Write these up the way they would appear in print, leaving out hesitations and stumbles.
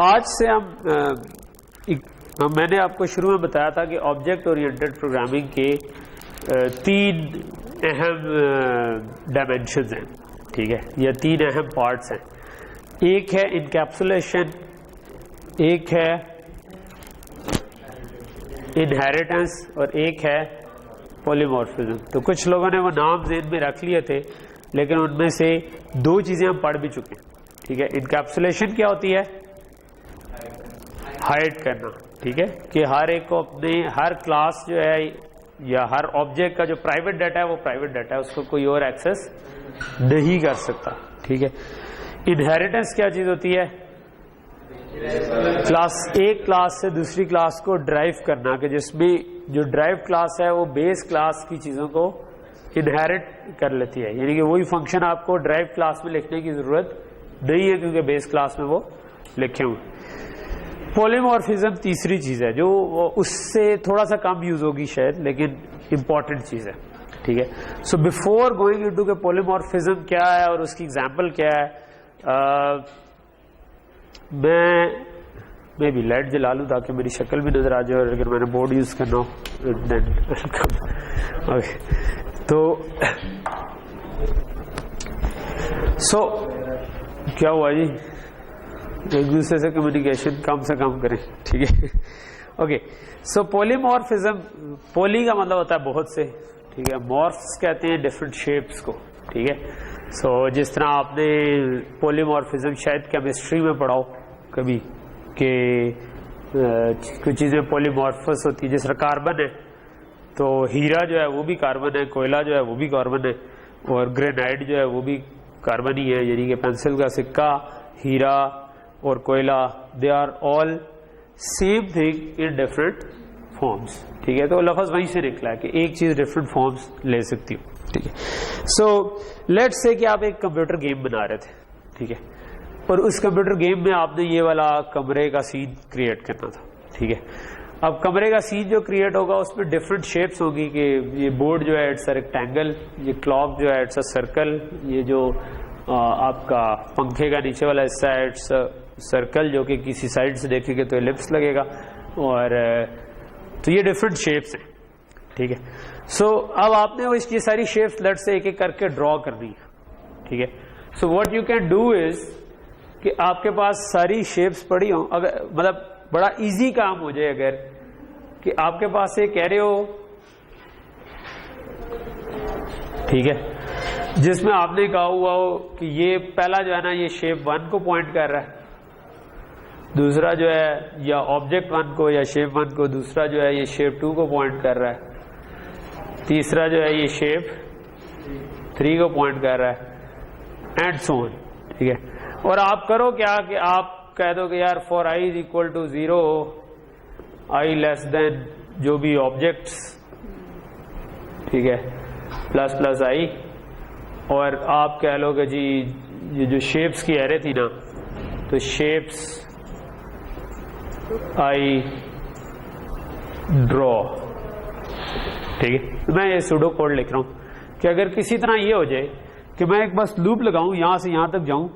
آج سے میں نے آپ کو شروع میں بتایا تھا کہ آبجیکٹ اورینٹڈ پروگرامنگ کے تین اہم ڈائمینشنز ہیں، ٹھیک ہے، یا تین اہم پارٹس ہیں. ایک ہے انکیپسولیشن، ایک ہے انہیریٹنس اور ایک ہے پولیمورفزم. تو کچھ لوگوں نے وہ نام ذہن میں رکھ لیے تھے، لیکن ان میں سے دو چیزیں ہم پڑھ بھی چکے ہیں. ٹھیک ہے، انکیپسولیشن کیا ہوتی ہے؟ ہائڈ کرنا. ٹھیک ہے، کہ ہر ایک کو اپنے ہر کلاس جو ہے یا ہر آبجیکٹ کا جو پرائیویٹ ڈیٹا ہے وہ پرائیویٹ ڈیٹا ہے، اس کو کوئی اور ایکسس نہیں کر سکتا. ٹھیک ہے. انہیریٹنس کیا چیز ہوتی ہے؟ ایک کلاس سے دوسری کلاس کو ڈرائیو کرنا، کہ جس میں جو ڈرائیو کلاس ہے وہ بیس کلاس کی چیزوں کو انہیریٹ کر لیتی ہے. یعنی کہ وہی فنکشن آپ کو ڈرائیو کلاس میں لکھنے کی ضرورت نہیں ہے کیونکہ بیس کلاس میں وہ لکھے ہوئے. پولیمورفزم تیسری چیز ہے جو اس سے تھوڑا سا کم یوز ہوگی شاید، لیکن امپورٹنٹ چیز ہے. ٹھیک ہے. سو بفور گوئنگ انٹو کہ پولیمورفزم کیا ہے اور اس کی ایگزامپل کیا ہے، میں بھی لائٹ جلا لوں تاکہ میری شکل بھی نظر آ جائے، اور اگر میں نے بورڈ یوز کرنا ہو تو کیا ہوا جی، ایک دوسرے سے کمیونیکیشن کم سے کم کریں. ٹھیک ہے. اوکے. سو پولیمورفزم، پولی کا مطلب ہوتا ہے بہت سے، ٹھیک ہے، مورفس کہتے ہیں ڈفرینٹ شیپس کو. ٹھیک ہے. سو جس طرح آپ نے پولیمورفزم شاید کیمسٹری میں پڑھا ہو کبھی کہ کچھ چیزیں پولیمورفس ہوتی ہے، جس طرح کاربن ہے تو ہیرا جو ہے وہ بھی کاربن ہے، کوئلہ جو ہے وہ بھی کاربن ہے، اور گرینائٹ جو ہے وہ بھی کاربن ہی ہے. یعنی کہ پینسل کا سکہ، ہیرا اور کوئلہ، they are all same thing in different forms. ٹھیک ہے. تو لفظ وہیں سے نکلا ہے کہ ایک چیز ڈفرینٹ فارمس لے سکتی ہو. ٹھیک ہے. سو لیٹس سے کہ آپ ایک کمپیوٹر گیم بنا رہے تھے، ٹھیک ہے، اور اس کمپیوٹر گیم میں آپ نے یہ والا کمرے کا سین کریٹ کرنا تھا. ٹھیک ہے. اب کمرے کا سین جو کریٹ ہوگا اس میں ڈفرینٹ شیپس ہوگی، کہ یہ بورڈ جو ہے اٹس اے ریکٹینگل، یہ کلاک جو ہے اٹس اے سرکل، یہ جو آپ کا پنکھے کا نیچے والا حصہ ہے اٹس سرکل، جو کہ کسی سائڈ سے دیکھیں گے تو ایلپس لگے گا، اور تو یہ ڈفرینٹ شیپس ہیں. ٹھیک ہے. سو اب آپ نے یہ ساری شیپس لیٹ سے ایک ایک کر کے ڈرا کرنی ہے. ٹھیک ہے. So what you can do is کہ آپ کے پاس ساری شیپس پڑی ہوں، اگر مطلب بڑا ایزی کام ہو جائے اگر کہ آپ کے پاس ایک ایرے ہو، ٹھیک ہے، جس میں آپ نے کہا ہوا ہو کہ یہ پہلا جو ہے نا یہ شیپ 1 کو پوائنٹ کر رہا ہے، دوسرا جو ہے یا آبجیکٹ 1 کو یا شیپ 1 کو، دوسرا جو ہے یہ شیپ 2 کو پوائنٹ کر رہا ہے، تیسرا جو ہے یہ شیپ 3 کو پوائنٹ کر رہا ہے، اینڈ سو آن. ٹھیک ہے. اور آپ کرو کیا کہ آپ کہہ دو کہ یار for i is equal to 0، i less than جو بھی آبجیکٹس، ٹھیک ہے، پلس پلس i، اور آپ کہہ لو کہ جی یہ جو شیپس کی ایرے تھی نا تو شیپس i ڈرا. ٹھیک ہے. میں یہ سوڈو کوڈ لکھ رہا ہوں کہ اگر کسی طرح یہ ہو جائے کہ میں ایک بس لوپ لگاؤں، یہاں سے یہاں تک جاؤں،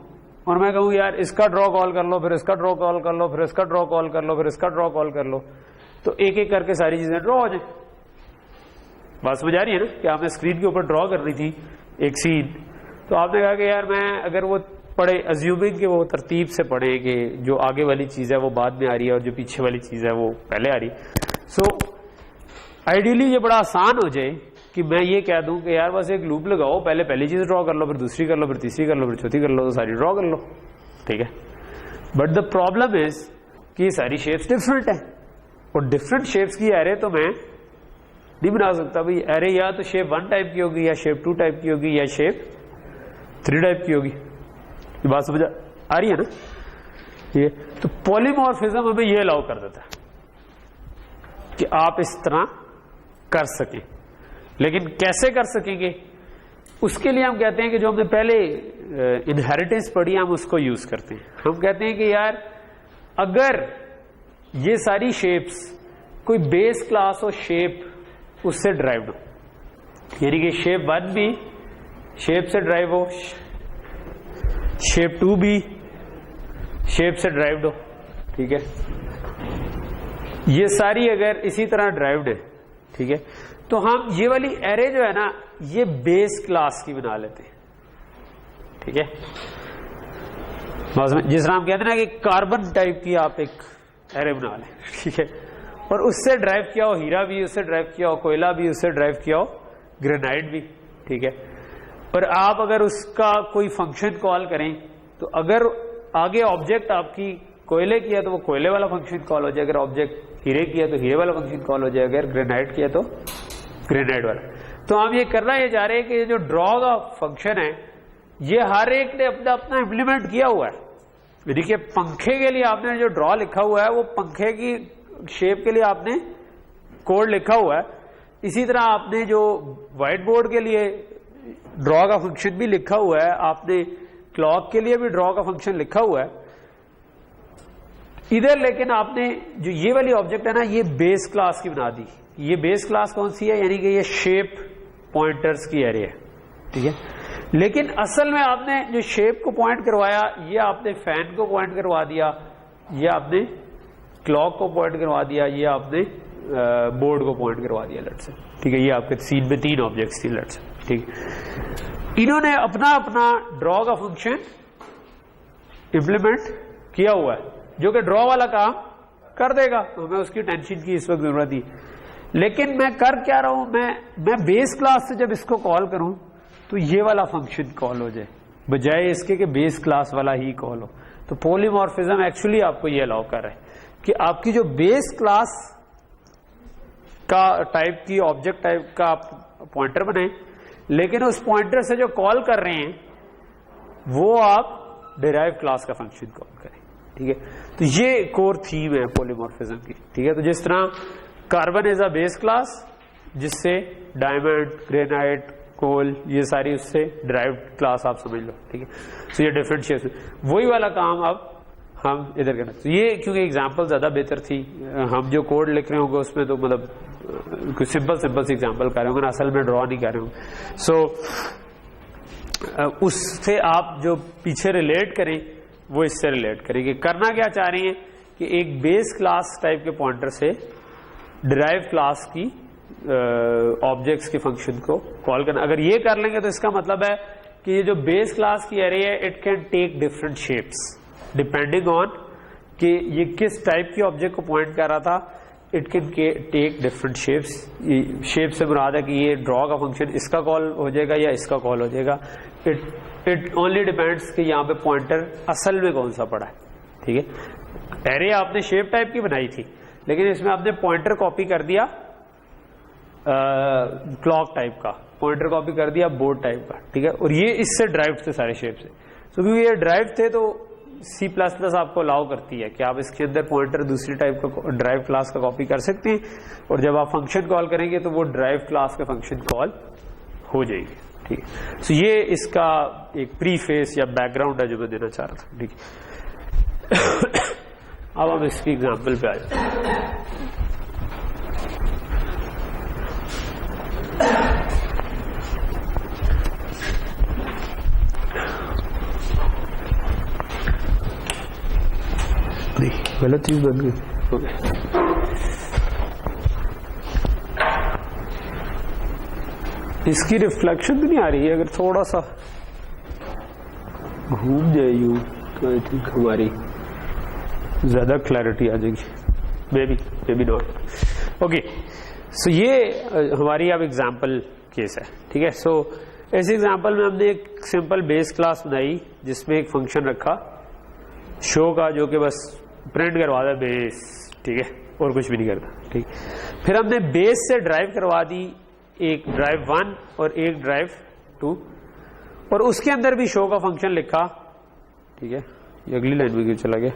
اور میں کہوں یار اس کا ڈرا کال کر لو، پھر اس کا ڈرا کال کر لو، پھر اس کا ڈرا کال کر لو، پھر اس کا ڈرا کال کر لو، تو ایک ایک کر کے ساری چیزیں ڈرا ہو جائیں. بات سمجھ آ رہی ہے نا کہ آپ نے اسکرین کے اوپر ڈرا کرنی تھی ایک سین، تو آپ نے کہا کہ یار میں اگر وہ پڑھے ازیومنگ کہ وہ ترتیب سے پڑھے کہ جو آگے والی چیز ہے وہ بعد میں آ رہی ہے اور جو پیچھے والی چیز ہے وہ پہلے آ رہی ہے. سو آئیڈیلی یہ بڑا آسان ہو جائے کہ میں یہ کہہ دوں کہ یار بس ایک لوپ لگاؤ، پہلے پہلی چیز ڈرا کر لو، پھر دوسری کر لو، پھر تیسری کر لو، پھر چوتھی کر لو، تو ساری ڈرا کر لو. ٹھیک ہے. بٹ دا پرابلم از کہ یہ ساری شیپس ڈفرینٹ ہیں، اور ڈفرینٹ شیپس کی ایرے تو میں نہیں بنا سکتا. بھائی ایرے یا تو شیپ 1 ٹائپ کی ہوگی، یا شیپ 2 ٹائپ کی ہوگی، یا شیپ 3 ٹائپ کی ہوگی. یہ بات سمجھ آ رہی ہے نا. یہ تو پولیمورفزم ہمیں یہ الاؤ کر دیتا ہے کہ آپ اس طرح کر سکیں. لیکن کیسے کر سکیں گے؟ اس کے لیے ہم کہتے ہیں کہ جو ہم نے پہلے انہیریٹنس پڑھی ہم اس کو یوز کرتے ہیں. ہم کہتے ہیں کہ یار اگر یہ ساری شیپس کوئی بیس کلاس ہو شیپ اس سے ڈرائیوڈ ہو، یعنی کہ شیپ 1 بھی شیپ سے ڈرائیو ہو، شیپ 2 بھی شیپ سے ڈرائیوڈ ہو، ٹھیک ہے. یہ ساری اگر اسی طرح ڈرائیوڈ ہے, ٹھیک ہے, تو ہم یہ والی ایرے جو ہے نا یہ بیس کلاس کی بنا لیتے ہیں. ٹھیک ہے, جس طرح ہم کہتے ہیں نا کہ کاربن ٹائپ کی آپ ایک ایرے بنا لیں, ٹھیک ہے, اور اس سے ڈرائیو کیا ہو ہیرا بھی, اس سے ڈرائیو کیا ہو کوئلہ بھی, اس سے ڈرائیو کیا ہو گرینائٹ بھی. ٹھیک ہے, اور آپ اگر اس کا کوئی فنکشن کال کریں تو اگر آگے آبجیکٹ آپ کی کوئلے کی ہے تو وہ کوئلے والا فنکشن کال ہو جائے, اگر آبجیکٹ ہیرے کی ہے تو ہیرے والا فنکشن کال ہو جائے, اگر گرینائٹ کی ہے تو گرینائٹ والا. تو ہم یہ کرنا یہ چاہ رہے ہیں کہ یہ جو ڈرا کا فنکشن ہے یہ ہر ایک نے اپنا اپنا امپلیمنٹ کیا ہوا ہے. یعنی کہ پنکھے کے لیے آپ نے جو ڈرا لکھا ہوا ہے وہ پنکھے کی شیپ کے لیے آپ نے کوڈ لکھا ہوا ہے. اسی طرح آپ نے جو وائٹ بورڈ کے لیے ڈرا کا فنکشن بھی لکھا ہوا ہے, آپ نے کلاک کے لیے بھی ڈرا کا فنکشن لکھا ہوا ہے ادھر. لیکن آپ نے جو یہ والی آبجیکٹ ہے نا یہ بیس کلاس کی بنا دی. یہ بیس کلاس کون سی ہے, یعنی کہ یہ شیپ پوائنٹرز کی ایرے ہے. ٹھیک ہے, لیکن اصل میں آپ نے جو شیپ کو پوائنٹ کروایا یہ آپ نے فین کو پوائنٹ کروا دیا, یہ آپ نے کلاک کو پوائنٹ کروا دیا, یہ آپ نے بورڈ کو پوائنٹ کروا دیا لٹ سے. ٹھیک ہے, یہ آپ کے سین میں 3 آبجیکٹس تھی لٹ سے. ٹھیک, انہوں نے اپنا اپنا ڈرا کا فنکشن امپلیمنٹ کیا ہوا ہے جو کہ ڈرا والا کام کر دے گا, تو ہمیں اس کی ٹینشن کی اس وقت ضرورت ہی. لیکن میں کر کیا رہا ہوں, میں بیس کلاس سے جب اس کو کال کروں تو یہ والا فنکشن کال ہو جائے بجائے اس کے کہ بیس کلاس والا ہی کال ہو. تو پولیمورفزم ایکچولی آپ کو یہ الاؤ کر رہا ہے کہ آپ کی جو بیس کلاس کا ٹائپ کی آبجیکٹ ٹائپ کا آپ پوائنٹر بنائیں, لیکن اس پوائنٹر سے جو کال کر رہے ہیں وہ آپ ڈیرائیو کلاس کا فنکشن کال کریں. ٹھیک ہے, تو یہ کور تھیم ہے پولیمورفزم کی. ٹھیک ہے, تو جس طرح کاربن از اے بیس کلاس جس سے ڈائمنڈ, گرینائٹ, کول یہ ساری اس سے ڈرائیوڈ کلاس آپ سمجھ لو. ٹھیک ہے, تو یہ ڈفرینٹ شیپس وہی والا کام اب ہم ادھر کرنا. تو یہ کیونکہ اگزامپل زیادہ بہتر تھی, ہم جو کوڈ لکھ رہے ہوں گے اس میں تو مطلب کچھ سمپل سی ایگزامپل کر رہے ہوں گے نا, اصل میں ڈرا نہیں کر رہے ہوں. سو اس سے آپ جو پیچھے ریلیٹ کریں وہ اس سے ریلیٹ کریں کہ کرنا کیا چاہ رہی ہیں کہ ایک بیس کلاس ٹائپ کے پوائنٹر سے ڈرائیو کلاس کی آبجیکٹس کے فنکشن کو کال کرنا. اگر یہ کر لیں گے تو اس کا مطلب ہے کہ یہ جو بیس کلاس کی ایرے ہے it can take different shapes depending on کہ یہ کس ٹائپ کی آبجیکٹ کو پوائنٹ کر رہا تھا. It can take different shapes. Shape سے مراد ہے کہ یہ ڈرا کا فنکشن اس کا کال ہو جائے گا یا اس کا کال ہو جائے گا. اٹ اونلی ڈیپینڈس کہ یہاں پہ پوائنٹر اصل میں کون سا پڑا ہے. ٹھیک ہے, ایرے آپ نے شیپ ٹائپ کی بنائی تھی لیکن اس میں آپ نے پوائنٹر کاپی کر دیا کلاک ٹائپ کا, پوائنٹر کاپی کر دیا بورڈ ٹائپ کا. ٹھیک ہے, اور یہ اس سے ڈرائیو تھے سارے شیپ سے. تو کیونکہ یہ ڈرائیو تھے تو C++ آپ کو الاؤ کرتی ہے کہ آپ اس کے اندر پوائنٹر دوسری ٹائپ کا ڈرائیو کلاس کا کاپی کر سکتے ہیں, اور جب آپ فنکشن کال کریں گے تو وہ ڈرائیو کلاس کا فنکشن کال ہو جائے گی. ٹھیک ہے, تو یہ اس کا ایک پری فیس یا بیک گراؤنڈ ہے جو میں دینا چاہ رہا تھا. ٹھیک ہے, اب ہم اس کی ایگزامپل پہ آ جائیں. غلط چیز بن گئی. اس کی ریفلیکشن بھی نہیں آ رہی ہے, اگر تھوڑا سا گھوم جائے یوں تو آئی تھنک ہماری زیادہ کلیئرٹی آ جائے گی. Maybe not. Okay, so یہ ہماری اب ایگزامپل کیس ہے. ٹھیک ہے, سو اس ایگزامپل میں ہم نے ایک سمپل بیس کلاس بنائی جس میں ایک فنکشن رکھا شو کا جو کہ بس پرنٹ کروا دا بیس. ٹھیک ہے, اور کچھ بھی نہیں کرتا. ٹھیک, پھر ہم نے بیس سے ڈرائیو کروا دی ایک ڈرائیو 1 اور ایک ڈرائیو 2, اور اس کے اندر بھی شو کا فنکشن لکھا. ٹھیک ہے, یہ اگلی لائن میں کیوں چلا گیا.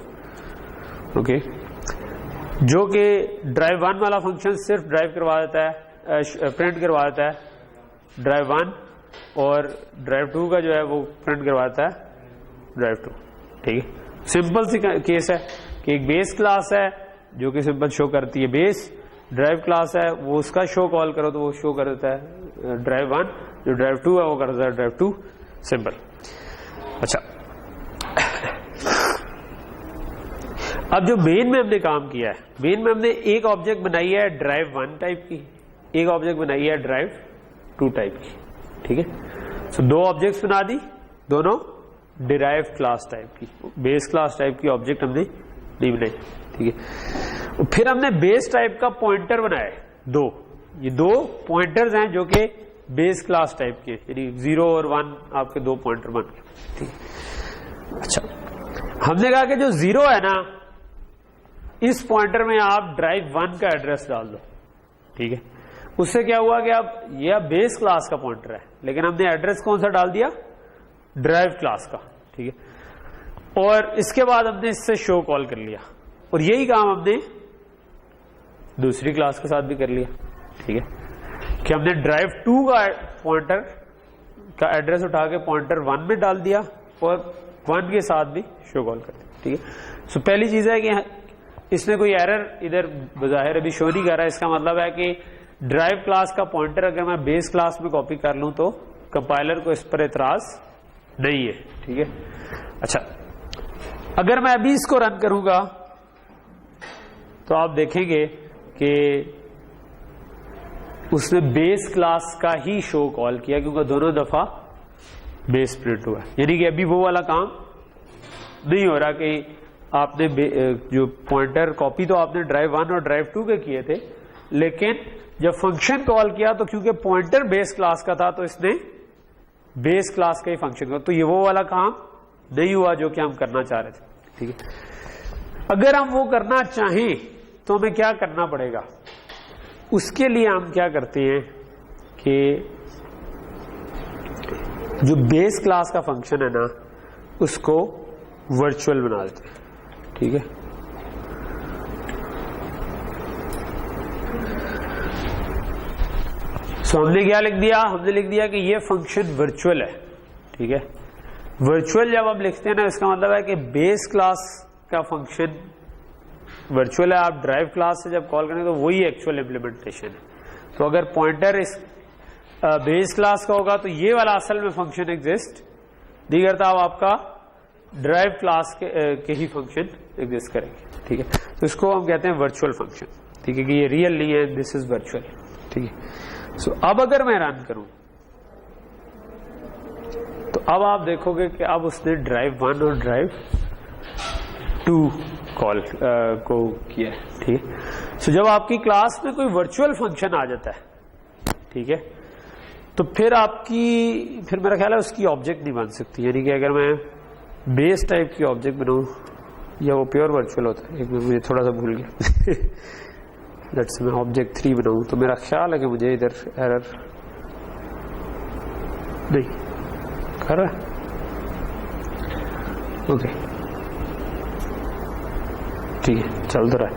اوکے, جو کہ ڈرائیو 1 والا فنکشن صرف ڈرائیو کروا دیتا ہے, پرنٹ کروا دیتا ہے ڈرائیو 1, اور ڈرائیو 2 کا جو ہے وہ پرنٹ کروا دیتا ہے ڈرائیو 2. ٹھیک ہے, سمپل سی کیس ہے کہ ایک بیس کلاس ہے جو کہ سمپل شو کرتی ہے بیس, ڈرائیو کلاس ہے وہ اس کا شو کال کرو تو وہ شو کر دیتا ہے ڈرائیو 1, جو ڈرائیو 2 ہے وہ کر دیتا ہے ڈرائیو 2. سمپل. اچھا, اب جو مین میں ہم نے کام کیا ہے, مین میں ہم نے ایک آبجیکٹ بنائی ہے ڈرائیو 1 ٹائپ کی, ایک آبجیکٹ بنائی ہے ڈرائیو 2 ٹائپ کی, ٹھیک ہے. سو دو آبجیکٹس بنا دی, دونوں ڈرائیو کلاس ٹائپ کی, بیس کلاس ٹائپ کی آبجیکٹ ہم نے نہیں بنائی, ٹھیک ہے. پھر ہم نے بیس ٹائپ کا پوائنٹر بنایا دو, یہ دو پوائنٹرز ہیں جو کہ بیس کلاس ٹائپ کے, یعنی 0 اور 1 آپ کے دو پوائنٹر بن گئے, ٹھیک ہے. اچھا, ہم نے کہا کہ جو 0 ہے نا, اس پوائنٹر میں آپ ڈرائیو 1 کا ایڈریس ڈال دو, ٹھیک ہے. اس سے کیا ہوا کہ اب یہ بیس کلاس کا پوائنٹر ہے, لیکن ہم نے ایڈریس کون سا ڈال دیا, ڈرائیو کلاس کا, ٹھیک ہے. اور اس کے بعد ہم نے اس سے شو کال کر لیا, اور یہی کام ہم نے دوسری کلاس کے ساتھ بھی کر لیا, ٹھیک ہے, کہ ہم نے ڈرائیو 2 کا پوائنٹر کا ایڈریس اٹھا کے پوائنٹر 1 میں ڈال دیا اور 1 کے ساتھ بھی شو کال کر دیا, ٹھیک ہے. سو پہلی چیز ہے کہ اس نے کوئی ایرر ادھر بظاہر ابھی شو نہیں کر رہا, اس کا مطلب ہے کہ ڈرائیو کلاس کا پوائنٹر اگر میں بیس کلاس میں کاپی کر لوں تو کمپائلر کو اس پر اعتراض نہیں ہے, ٹھیک ہے. اچھا, اگر میں ابھی اس کو رن کروں گا تو آپ دیکھیں گے کہ اس نے بیس کلاس کا ہی شو کال کیا, کیونکہ دونوں دفعہ بیس پرنٹ ہوا, یعنی کہ ابھی وہ والا کام نہیں ہو رہا کہ آپ نے جو پوائنٹر کاپی تو آپ نے ڈرائیو 1 اور ڈرائیو 2 کے کیے تھے, لیکن جب فنکشن کال کیا تو کیونکہ پوائنٹر بیس کلاس کا تھا تو اس نے بیس کلاس کا ہی فنکشن کیا, تو یہ وہ والا کام نہیں ہوا جو کہ ہم کرنا چاہ رہے تھے, ٹھیک ہے. اگر ہم وہ کرنا چاہیں تو ہمیں کیا کرنا پڑے گا, اس کے لیے ہم کیا کرتے ہیں کہ جو بیس کلاس کا فنکشن ہے نا اس کو ورچوئل بنا دیتے ہیں, ٹھیک ہے. سو ہم نے کیا لکھ دیا, ہم نے لکھ دیا کہ یہ فنکشن ورچوئل ہے, ٹھیک ہے. ورچوئل جب ہم لکھتے ہیں نا اس کا مطلب ہے کہ بیس کلاس کا فنکشن ورچوئل ہے, آپ ڈرائیو کلاس سے جب کال کریں تو وہی ایکچوئل امپلیمنٹیشن ہے. تو اگر پوائنٹر اس بیس کلاس کا ہوگا تو یہ والا اصل میں فنکشن ایگزسٹ نہیں کرتا, اب آپ کا ڈرائیو کلاس کے ہی فنکشن ایگزسٹ کریں گے, ٹھیک ہے. تو اس کو ہم کہتے ہیں ورچوئل فنکشن, ٹھیک ہے, کہ یہ ریئل نہیں ہے, دس از ورچوئل, ٹھیک ہے. سو اب اگر میں رن کروں تو اب آپ دیکھو گے کہ اب اس نے ڈرائیو 1 اور ڈرائیو 2 کال کو کیا, ٹھیک ہے. سو جب آپ کی کلاس میں کوئی ورچوئل فنکشن آ جاتا ہے, ٹھیک ہے, تو پھر آپ کی پھر میرا خیال ہے اس کی آبجیکٹ نہیں بن سکتی, یعنی کہ اگر میں بیس ٹائپ کی آبجیکٹ بناؤں یا وہ پیور ورچوئل ہوتا ہے, ایک مجھے تھوڑا سا بھول گیا لیٹس میں آبجیکٹ 3 بناؤں تو میرا خیال ہے کہ مجھے ادھر ایرر نہیں کر رہا ہے, اوکے, ٹھیک ہے, چل تو رہا ہے.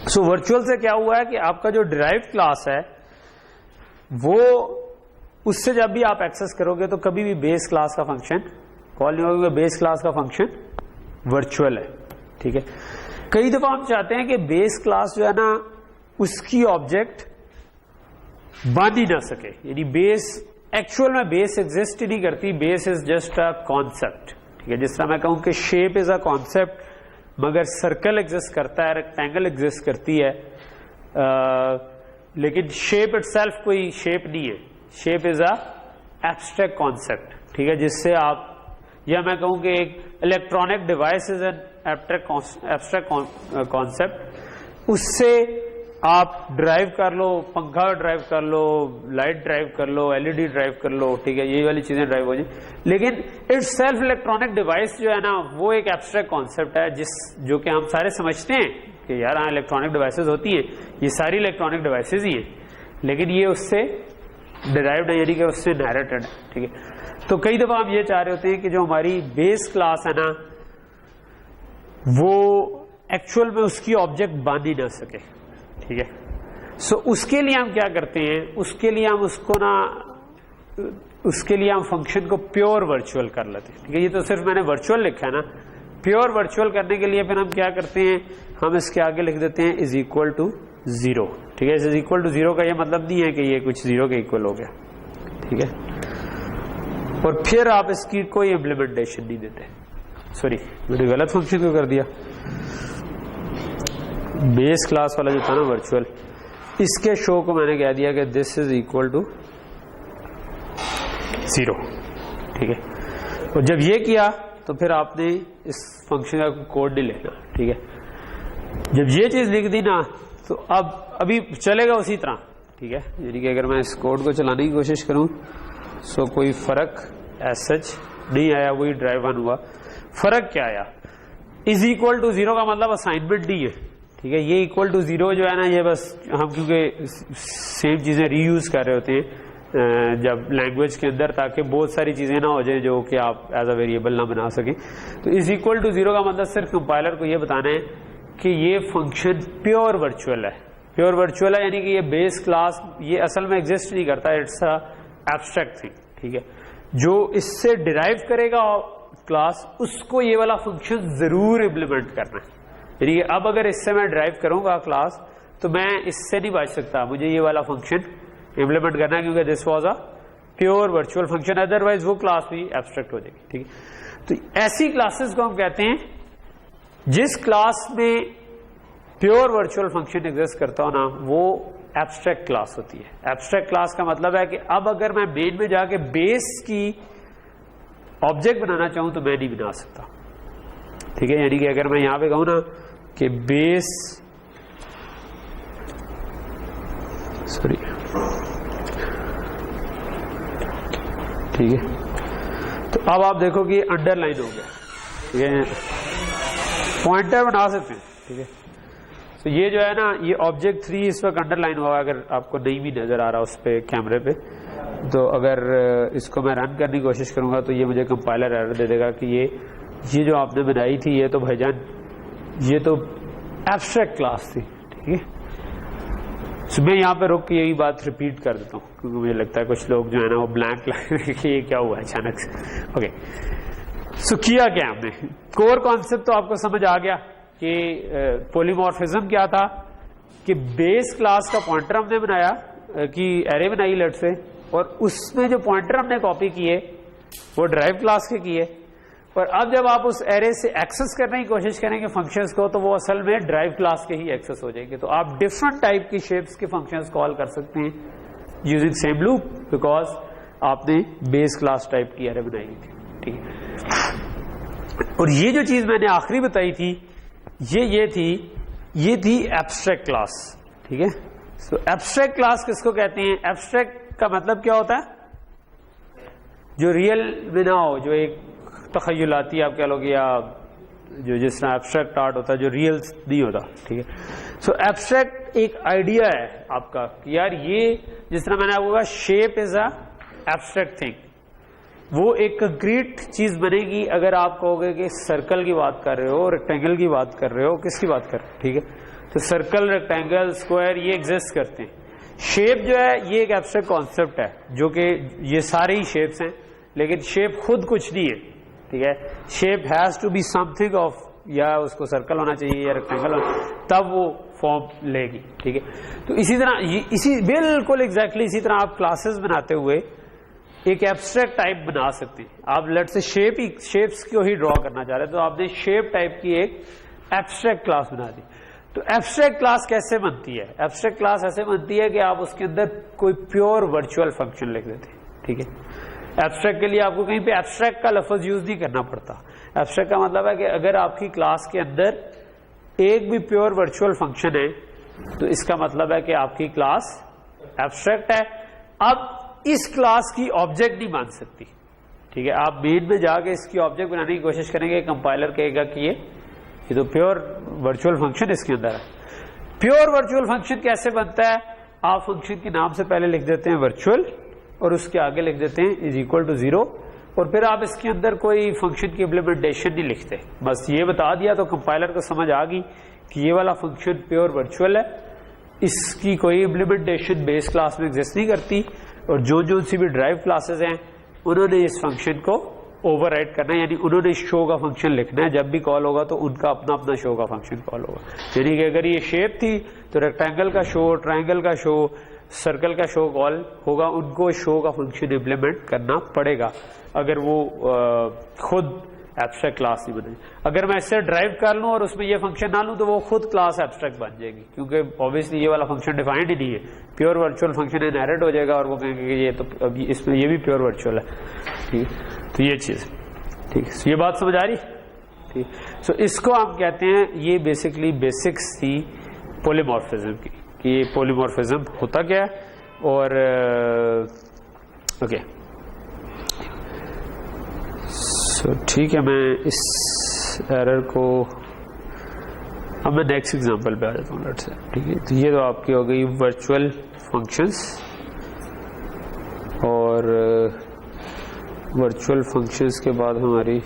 سو ورچوئل سے کیا ہوا ہے کہ آپ کا جو ڈرائیو کلاس ہے وہ اس سے جب بھی آپ ایکسس کرو گے تو کبھی بھی بیس کلاس کا فنکشن کال نہیں ہوگا, بیس کلاس کا فنکشن ورچوئل ہے, ٹھیک ہے. کئی دفعہ ہم چاہتے ہیں کہ بیس کلاس جو ہے نا اس کی آبجیکٹ بن ہی نہ سکے, یعنی بیس ایکچوئل میں بیس ایگزسٹ ہی نہیں کرتی, بیس از جسٹ اے کانسیپٹ, ٹھیک ہے. جس طرح میں کہوں کہ شیپ از اے کانسیپٹ مگر سرکل ایگزسٹ کرتا ہے, ریکٹینگل ایگزسٹ کرتی ہے, لیکن شیپ اٹ سیلف کوئی شیپ نہیں ہے, shape is a abstract concept, ٹھیک ہے. جس سے آپ, یا میں کہوں کہ ایک electronic device is an abstract concept, اس سے آپ ڈرائیو کر لو, پنکھا ڈرائیو کر لو, لائٹ ڈرائیو کر لو, ایل ای ڈی ڈرائیو کر لو, ٹھیک ہے, یہی والی چیزیں ڈرائیو ہو جائیں. لیکن اٹ سیلف الیکٹرانک ڈیوائس جو ہے نا وہ ایک ایبسٹریکٹ کانسیپٹ ہے جو کہ ہم سارے سمجھتے ہیں کہ یار ہاں الیکٹرانک ڈیوائسز ہوتی ہیں, یہ ساری الیکٹرانک ڈیوائسز ہی ہیں, لیکن یہ اس سے ڈرائیوڈ ہے, یعنی کہ اس سے انہیریٹڈ ہے, ٹھیک ہے. تو کئی دفعہ ہم یہ چاہ رہے ہوتے ہیں کہ جو ہماری بیس کلاس ہے نا وہ ایکچوئل میں اس کی آبجیکٹ بن ہی نہ سکے, ٹھیک ہے. سو اس کے لیے ہم کیا کرتے ہیں, اس کے لیے ہم اس کو نا اس کے لیے ہم فنکشن کو پیور ورچوئل کر لیتے ہیں, ٹھیک ہے. یہ تو صرف میں نے ورچوئل لکھا ہے نا, پیور ورچوئل کرنے کے لیے پھر ہم کیا کرتے ہیں, ہم اس کے آگے لکھ دیتے ہیں از اکول ٹو 0, ٹھیک ہے. از اکول ٹو 0 کا یہ مطلب نہیں ہے کہ یہ کچھ 0 کے اکول ہو گیا, ٹھیک ہے. اور پھر آپ اس کی کوئی امپلیمنٹیشن نہیں دیتے. سوری میں نے غلط فنکشن کو کر دیا. بیس کلاس والا جو تھا نا ورچوئل, اس کے شو کو میں نے کہہ دیا کہ دس از اکول ٹو 0. ٹھیک ہے, اور جب یہ کیا تو پھر آپ نے اس فنکشن کا کوڈ نہیں لینا. ٹھیک ہے, جب یہ چیز لکھ دی نا تو ابھی چلے گا اسی طرح. ٹھیک ہے, یعنی کہ اگر میں اس کوڈ کو چلانے کی کوشش کروں سو کوئی فرق ایز سچ نہیں آیا, وہی ڈرائیو آن ہوا. فرق کیا آیا؟ از اکول ٹو 0 کا مطلب اسائنمنٹ نہیں ہے. ٹھیک ہے, یہ اکول ٹو 0 جو ہے نا, یہ بس ہم کیونکہ سیم چیزیں ری یوز کر رہے ہوتے ہیں جب لینگویج کے اندر, تاکہ بہت ساری چیزیں نہ ہو جائیں جو کہ آپ ایز اے ویریبل نہ بنا سکیں. تو از اکول ٹو 0 کا مطلب صرف کمپائلر کو یہ بتانا ہے کہ یہ فنکشن پیور ورچوئل ہے. پیور ورچوئل ہے یعنی کہ یہ بیس کلاس یہ اصل میں ایگزسٹ نہیں کرتا, اٹس اے ایبسٹریکٹ تھنگ. ٹھیک ہے, جو اس سے ڈرائیو کرے گا کلاس اس کو یہ والا فنکشن ضرور امپلیمنٹ کرنا ہے. یعنی کہ اب اگر اس سے میں ڈرائیو کروں گا کلاس تو میں اس سے نہیں بچ سکتا, مجھے یہ والا فنکشن امپلیمنٹ کرنا ہے کیونکہ this was a pure virtual function, otherwise وہ کلاس بھی ایبسٹریکٹ ہو جائے گی. ٹھیک ہے, تو ایسی کلاسز کو ہم کہتے ہیں جس کلاس میں پیور ورچوئل فنکشن ایگزسٹ کرتا ہو نا, وہ ایبسٹریکٹ کلاس ہوتی ہے. ایبسٹریکٹ کلاس کا مطلب ہے کہ اب اگر میں مین میں جا کے بیس کی آبجیکٹ بنانا چاہوں تو میں نہیں بنا سکتا. ٹھیک ہے, یعنی کہ اگر میں یہاں پہ کہوں نا کہ بیس سوری ٹھیک ہے, تو اب آپ دیکھو کہ یہ انڈر لائن ہو گیا. ٹھیک ہے, پوائنٹر بنا سکتے ہیں. ٹھیک ہے, تو یہ جو ہے نا یہ آبجیکٹ 3 اس وقت انڈر لائن ہوا. اگر آپ کو نہیں بھی نظر آ رہا اس پہ کیمرے پہ, تو اگر اس کو میں رن کرنے کی کوشش کروں گا تو یہ مجھے کمپائلر ایرر دے دے گا کہ یہ جو آپ نے بنائی تھی یہ تو بھائی جان یہ تو ایبسٹریکٹ کلاس تھی. ٹھیک ہے, تو میں یہاں پہ رک کے یہی بات ریپیٹ کر دیتا ہوں کیونکہ مجھے لگتا ہے کچھ لوگ جو ہے نا وہ بلینک لگ رہے کہ یہ کیا ہوا اچانک سے. اوکے, سو کیا کیا ہم نے, کور کانسیپٹ تو آپ کو سمجھ آ گیا کہ پولیمورفزم کیا تھا کہ بیس کلاس کا پوائنٹر ہم نے بنایا کہ ایرے بنائی لیٹ سے, اور اس میں جو پوائنٹر ہم نے کاپی کیے وہ ڈرائیو کلاس کے کیے, اور اب جب آپ اس ایرے سے ایکسس کرنے کی کوشش کریں گے فنکشنز کو تو وہ اصل میں ڈرائیو کلاس کے ہی ایکسس ہو جائیں گے. تو آپ ڈفرنٹ ٹائپ کی شیپس کے فنکشنز کال کر سکتے ہیں یوزنگ سیم لوپ, بیکاز آپ نے بیس کلاس ٹائپ کی ایرے بنائی تھی. ٹھیک ہے, اور یہ جو چیز میں نے آخری بتائی تھی یہ تھی ایبسٹریکٹ کلاس. ٹھیک ہے, سو ایبسٹریکٹ کلاس کس کو کہتے ہیں؟ ایبسٹریکٹ کا مطلب کیا ہوتا ہے؟ جو ریئل میں نہ ہو, جو ایک تخیلاتی آپ کہہ لو گے, یا جو جس طرح ایبسٹریکٹ آرٹ ہوتا ہے جو ریئل نہیں ہوتا. ٹھیک ہے, سو ایبسٹریکٹ ایک آئیڈیا ہے آپ کا کہ یار یہ جس طرح میں نے آپ کو کہا shape is a abstract thing, وہ ایک کنکریٹ چیز بنے گی اگر آپ کہو گے کہ سرکل کی بات کر رہے ہو, ریکٹینگل کی بات کر رہے ہو, کس کی بات کر رہے ہو. ٹھیک ہے, تو سرکل, ریکٹینگل, اسکوائر یہ ایگزسٹ کرتے ہیں. شیپ جو ہے یہ ایک ایبسٹریکٹ کانسیپٹ ہے جو کہ یہ سارے ہی شیپس ہیں, لیکن شیپ خود کچھ نہیں ہے. ٹھیک ہے, shape has to be something of, یا اس کو سرکل ہونا چاہیے یا ریکٹینگل ہونا, تب وہ فارم لے گی. ٹھیک ہے, تو اسی طرح اسی بالکل ایگزیکٹلی اسی طرح آپ کلاسز بناتے ہوئے ایک ایبسٹریکٹ ٹائپ بنا سکتے ہیں. آپ لیٹ سے شیپس کو ہی ڈرا کرنا چاہ رہے ہیں, تو آپ نے شیپ ٹائپ کی ایک ایبسٹریکٹ کلاس بنا دی. تو ایبسٹریکٹ کلاس کیسے بنتی ہے؟ ایبسٹریکٹ کلاس ایسے بنتی ہے کہ آپ اس کے اندر کوئی پیور ورچوئل فنکشن لکھ دیتے ہیں. ٹھیک ہے, ایبسٹریکٹ کے لیے آپ کو کہیں پہ ایبسٹریکٹ کا لفظ یوز نہیں کرنا پڑتا. ایبسٹریکٹ کا مطلب ہے کہ اگر آپ کی کلاس کے اندر ایک بھی پیور ورچوئل فنکشن ہے تو اس کا مطلب ہے کہ آپ کی کلاس ایبسٹریکٹ ہے. اب اس کلاس کی آبجیکٹ نہیں مان سکتی. ٹھیک ہے, آپ مین میں جا کے اس کی آبجیکٹ بنانے کی کوشش کریں گے, کمپائلر کہے گا کہ یہ تو پیور ورچوئل فنکشن اس کے اندر ہے. پیور ورچوئل فنکشن کیسے بنتا ہے؟ آپ فنکشن کے نام سے پہلے لکھ دیتے ہیں ورچوئل اور اس کے آگے لکھ دیتے ہیں از اکول ٹو 0, اور پھر آپ اس کے اندر کوئی فنکشن کی امپلیمنٹیشن نہیں لکھتے. بس یہ بتا دیا تو کمپائلر کو سمجھ آ گئی کہ یہ والا فنکشن پیور ورچوئل ہے, اس کی کوئی امپلیمنٹیشن بیس کلاس میں ایگزسٹ نہیں کرتی, اور جو سی بھی ڈرائیو کلاسز ہیں انہوں نے اس فنکشن کو اوور رائٹ کرنا ہے, یعنی انہوں نے شو کا فنکشن لکھنا ہے. جب بھی کال ہوگا تو ان کا اپنا اپنا شو کا فنکشن کال ہوگا. یعنی کہ اگر یہ شیپ تھی تو ریکٹینگل کا شو, ٹرائنگل کا شو, سرکل کا شو کال ہوگا, ان کو شو کا فنکشن امپلیمنٹ کرنا پڑے گا. اگر وہ خود ایبسٹریکٹ کلاس نہیں بنے گی. اگر میں اس سے ڈرائیو کر لوں اور اس میں یہ فنکشن نہ لوں تو وہ خود کلاس ایبسٹریکٹ بن جائے گی, کیونکہ اوبیسلی یہ والا فنکشن ڈیفائنڈ ہی نہیں ہے. پیور ورچوئل فنکشن انہیرٹ ہو جائے گا اور وہ کہیں گے کہ یہ تو اب اس میں یہ بھی پیور ورچوئل ہے. ٹھیک ہے, تو یہ چیز ٹھیک ہے. یہ بات سمجھ آ رہی ٹھیک. سو اس کو ہم کہتے ہیں, یہ بیسکلی بیسکس تھی پولیمورفزم کی کہ یہ پولیمورفزم ہوتا کیا ہے. اور اوکے سو ٹھیک ہے, میں اس ایرر کو اب میں نیکسٹ ایگزامپل پہ آ جاتا ہوں لیٹ سے. ٹھیک ہے, تو یہ تو آپ کی ہو گئی ورچوئل فنکشنز, اور ورچوئل فنکشنز کے بعد ہماری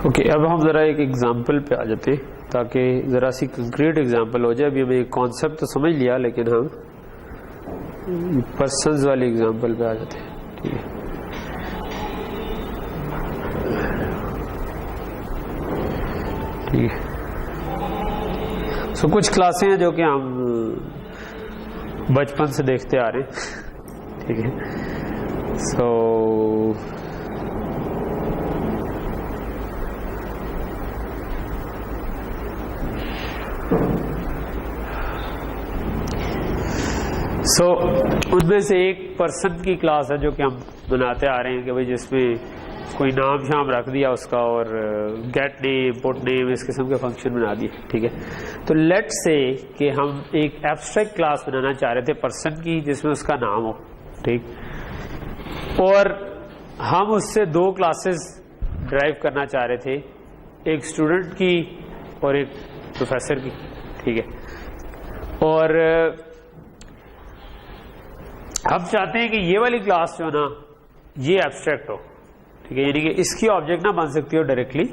اوکے اب ہم ذرا ایک ایگزامپل پہ آ جاتے ہیں تاکہ ذرا سی کنکریٹ ایگزامپل ہو جائے. ابھی ہمیں ایک کانسیپٹ تو سمجھ لیا, لیکن ہم پرسنز والی ایگزامپل پہ آ جاتے ہیں. ٹھیک ہے, ٹھیک ہے. سو کچھ کلاسیں ہیں جو کہ ہم بچپن سے دیکھتے آ رہے ہیں. ٹھیک ہے, سو ان میں سے ایک پرسن کی کلاس ہے جو کہ ہم بناتے آ رہے ہیں کہ بھائی جس میں کوئی نام شام رکھ دیا اس کا, اور گیٹ نیم پٹ نیم اس قسم کے فنکشن بنا دیے. ٹھیک ہے, تو لیٹ سے کہ ہم ایک ایبسٹریکٹ کلاس بنانا چاہ رہے تھے پرسن کی جس میں اس کا نام ہو. ٹھیک, اور ہم اس سے دو کلاسز ڈرائیو کرنا چاہ رہے تھے, ایک اسٹوڈنٹ کی اور ایک پروفیسر کی. ٹھیک ہے, اور ہم چاہتے ہیں کہ یہ والی کلاس جو ہے نا یہ ایبسٹریکٹ ہو. ٹھیک ہے, یعنی کہ اس کی آبجیکٹ نہ بن سکتی ہو ڈائریکٹلی,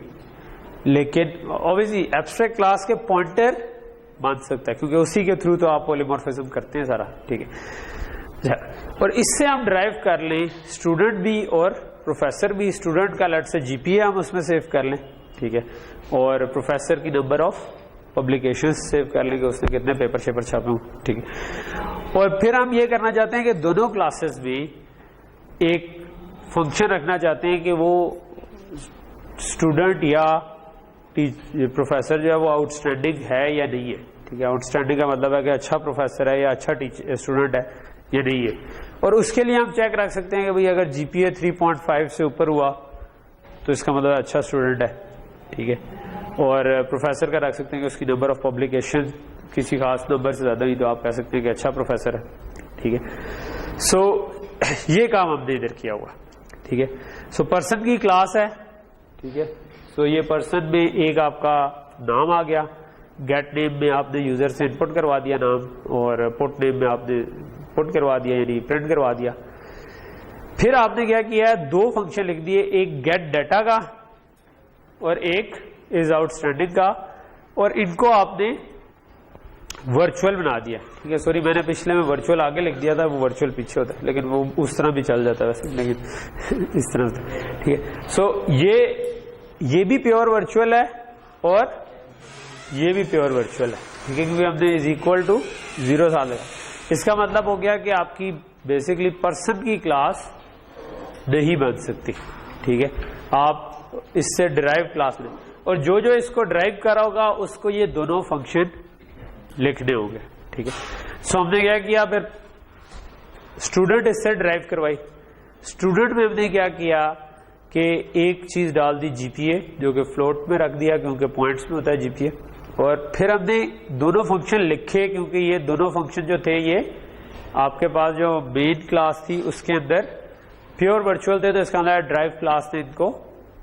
لیکن اوبیسلی ایبسٹریکٹ کلاس کے پوائنٹر بن سکتا ہے کیونکہ اسی کے تھرو تو آپ پولیمورفزم کرتے ہیں سارا. ٹھیک ہے, اور اس سے ہم ڈرائیو کر لیں اسٹوڈنٹ بھی اور پروفیسر بھی. اسٹوڈنٹ کا لیٹ سے جی پی اے ہم اس میں سیو کر لیں. ٹھیک ہے, اور پروفیسر کی نمبر آف پبلیکیشن سیو کر لیں کہ اس نے کتنے پیپر شیپر چھاپے ہوں. ٹھیک ہے, اور پھر ہم یہ کرنا چاہتے ہیں کہ دونوں کلاسز میں ایک فنکشن رکھنا چاہتے ہیں کہ وہ اسٹوڈنٹ یا پروفیسر جو ہے وہ آؤٹ اسٹینڈنگ ہے یا نہیں ہے. ٹھیک ہے, آؤٹ اسٹینڈنگ کا مطلب ہے کہ اچھا پروفیسر ہے یا اچھا اسٹوڈنٹ ہے یا نہیں ہے. اور اس کے لیے ہم چیک رکھ سکتے ہیں کہ بھائی اگر جی پی اے 3.5 سے اوپر ہوا تو اس کا مطلب اچھا اسٹوڈنٹ ہے. ٹھیک ہے, اور پروفیسر کا رکھ سکتے ہیں کہ اس کی نمبر آف پبلیکیشن کسی خاص نمبر سے زیادہ ہی تو آپ کہہ سکتے ہیں کہ اچھا پروفیسر ہے. ٹھیک ہے, سو یہ کام ہم نے ادھر کیا ہوا. ٹھیک ہے, سو پرسن کی کلاس ہے. ٹھیک ہے, سو یہ پرسن میں ایک آپ کا نام آ گیا, گیٹ نیم میں آپ نے یوزر سے انپٹ کروا دیا نام, اور پٹ نیم میں آپ نے پٹ کروا دیا یعنی پرنٹ کروا دیا. پھر آپ نے کیا کیا ہے, دو فنکشن لکھ دیے, ایک گیٹ ڈیٹا کا اور ایک از آؤٹ اسٹینڈنگ کا, اور ان کو آپ نے ورچوئل بنا دیا. ٹھیک ہے, سوری میں نے پچھلے میں ورچوئل آگے لکھ دیا تھا, وہ ورچوئل پیچھے ہوتا ہے, لیکن وہ اس طرح بھی چل جاتا ہے ویسے, لیکن اس طرح سے. ٹھیک ہے, سو یہ بھی پیور ورچوئل ہے اور یہ بھی پیور ورچوئل ہے. ٹھیک ہے, کیونکہ ہم نے از اکول ٹو 0 سال لگا. اس کا مطلب ہو گیا کہ آپ کی بیسکلی پرسن کی کلاس نہیں بن سکتی. ٹھیک ہے, آپ اس سے ڈرائیو کلاس لیں, اور جو اس کو ڈرائیو کرا ہوگا اس کو یہ دونوں فنکشن لکھنے ہوں گے. ٹھیک ہے, سو ہم نے کیا کیا, پھر اسٹوڈنٹ اس سے ڈرائیو کروائی. اسٹوڈنٹ میں ہم نے کیا کیا کہ ایک چیز ڈال دی جی پی اے جو کہ فلوٹ میں رکھ دیا کیونکہ پوائنٹس میں ہوتا ہے جی پی اے, اور پھر ہم نے دونوں فنکشن لکھے کیونکہ یہ دونوں فنکشن جو تھے یہ آپ کے پاس جو مین کلاس تھی اس کے اندر پیور ورچوئل تھے, تو اس کا اندر ڈرائیو کلاس نے ان کو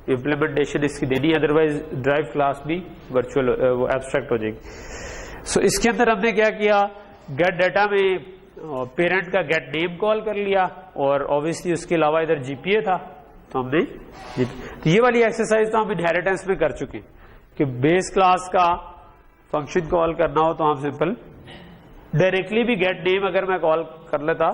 امپلیمنٹیشن اس کی دینی, ادروائز ڈرائیو کلاس بھی ورچوئل وہ ایبسٹریکٹ ہو جائے گی. سو اس کے اندر ہم نے کیا کیا, گیٹ ڈیٹا میں پیرنٹ کا گیٹ نیم کال کر لیا, اور اوبیسلی اس کے علاوہ ادھر جی پی اے تھا تو ہم نے یہ والی ایکسرسائز تو ہم انہیریٹنس میں کر چکے کہ بیس کلاس کا فنکشن کال کرنا ہو تو ہم سمپل ڈائریکٹلی بھی گیٹ نیم اگر میں کال کر لیتا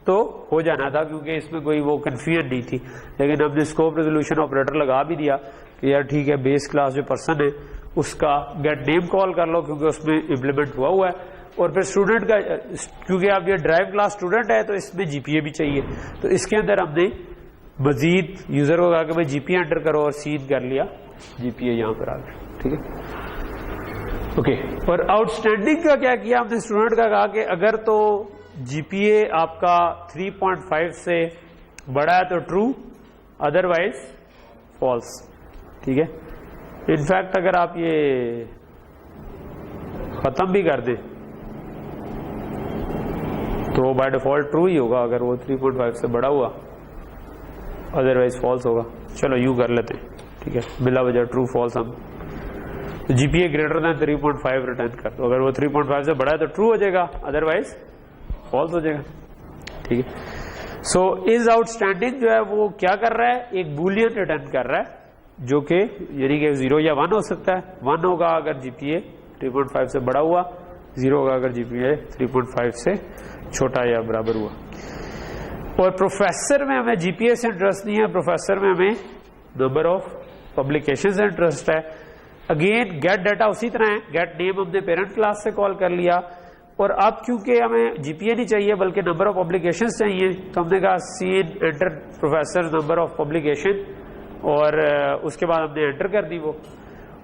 تو ہو جانا تھا کیونکہ اس میں کوئی وہ کنفیوژن نہیں تھی. لیکن ہم نے اسکوپ ریزولوشن آپریٹر لگا بھی دیا کہ یار ٹھیک ہے, بیس کلاس جو پرسن ہے اس کا گیٹ نیم کال کر لو کیونکہ اس میں امپلیمنٹ ہوا ہے. اور پھر اسٹوڈنٹ کا کیونکہ آپ یہ ڈرائیو کلاس اسٹوڈنٹ ہے تو اس میں جی پی اے بھی چاہیے, تو اس کے اندر ہم نے مزید یوزر کو کہا کہ بھائی جی پی اے انٹر کرو اور سیدھ کر لیا جی پی اے یہاں پر آ گیا. ٹھیک ہے اوکے. اور آؤٹ اسٹینڈنگ کا کیا کیا ہم نے اسٹوڈنٹ کا کہا کہ اگر تو جی پی اے آپ کا 3.5 سے بڑا ہے تو ٹرو, ادروائز فالس. ٹھیک ہے. انفیکٹ اگر آپ یہ ختم بھی کر دیں تو وہ بائی ڈیفالٹ ٹرو ہی ہوگا اگر وہ 3.5 سے بڑا ہوا, ادروائز فالس ہوگا. چلو یوں کر لیتے ہیں. ٹھیک ہے, بلا وجہ ٹرو فالس ہم جی پی اے گریٹر دین 3.5 ریٹرن کر دو. اگر وہ 3.5 سے بڑا ہے تو ٹرو ہو جائے گا, ادروائز فالس ہو جائے گا. ٹھیک ہے. سو از آؤٹ اسٹینڈنگ جو ہے وہ کیا کر رہا ہے, ایک بولین ریٹرن کر رہا ہے جو کہ یعنی کہ 0 یا 1 ہو سکتا ہے. 1 ہوگا اگر جی پی اے 3.5 سے بڑا ہوا, 0 ہوگا اگر جی پی اے 3.5 سے چھوٹا یا برابر ہوا. اور پروفیسر میں ہمیں جی پی اے سے انٹرسٹ نہیں ہے, پروفیسر میں ہمیں نمبر آف پبلیکیشن سے انٹرسٹ ہے. اگین گیٹ ڈیٹا اسی طرح ہے, گیٹ نیم ہم نے پیرنٹ کلاس سے کال کر لیا. اور اب کیونکہ ہمیں جی پی اے نہیں چاہیے بلکہ نمبر آف پبلیکیشنز چاہیے تو ہم نے کہا سین انٹر پروفیسر نمبر آف پبلیکیشن, اور اس کے بعد ہم نے انٹر کر دی وہ.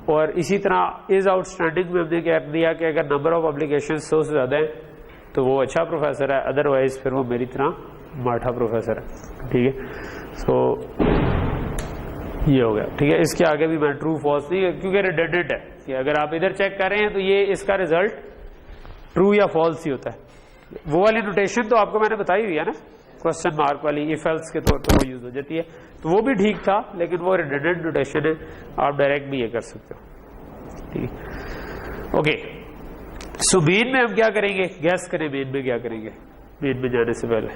اور اسی طرح از آؤٹ اسٹینڈنگ میں ہم نے کہہ دیا کہ اگر نمبر آف پبلیکیشن 100 سے زیادہ ہیں تو وہ اچھا پروفیسر ہے, ادروائز پھر وہ میری طرح ماٹھا پروفیسر ہے. ٹھیک ہے. سو یہ ہو گیا. ٹھیک ہے. اس کے آگے بھی میں ٹرو فالس نہیں کیونکہ ریڈنڈنٹ ہے کہ اگر آپ ادھر چیک کر رہے ہیں تو یہ اس کا ریزلٹ ٹرو یا فالس ہی ہوتا ہے. وہ والی نوٹیشن تو آپ کو میں نے بتائی ہوئی ہے نا, کوشچن مارک والی ایف ایلس کے طور پر وہ یوز ہو جاتی ہے, تو وہ بھی ٹھیک تھا لیکن وہ ریڈنڈنٹ نوٹیشن ہے, آپ ڈائریکٹ بھی یہ کر سکتے ہو. ٹھیک ہے اوکے. سو مین میں ہم کیا کریں گے, گیس کریں مین میں کیا کریں گے. مین میں جانے سے پہلے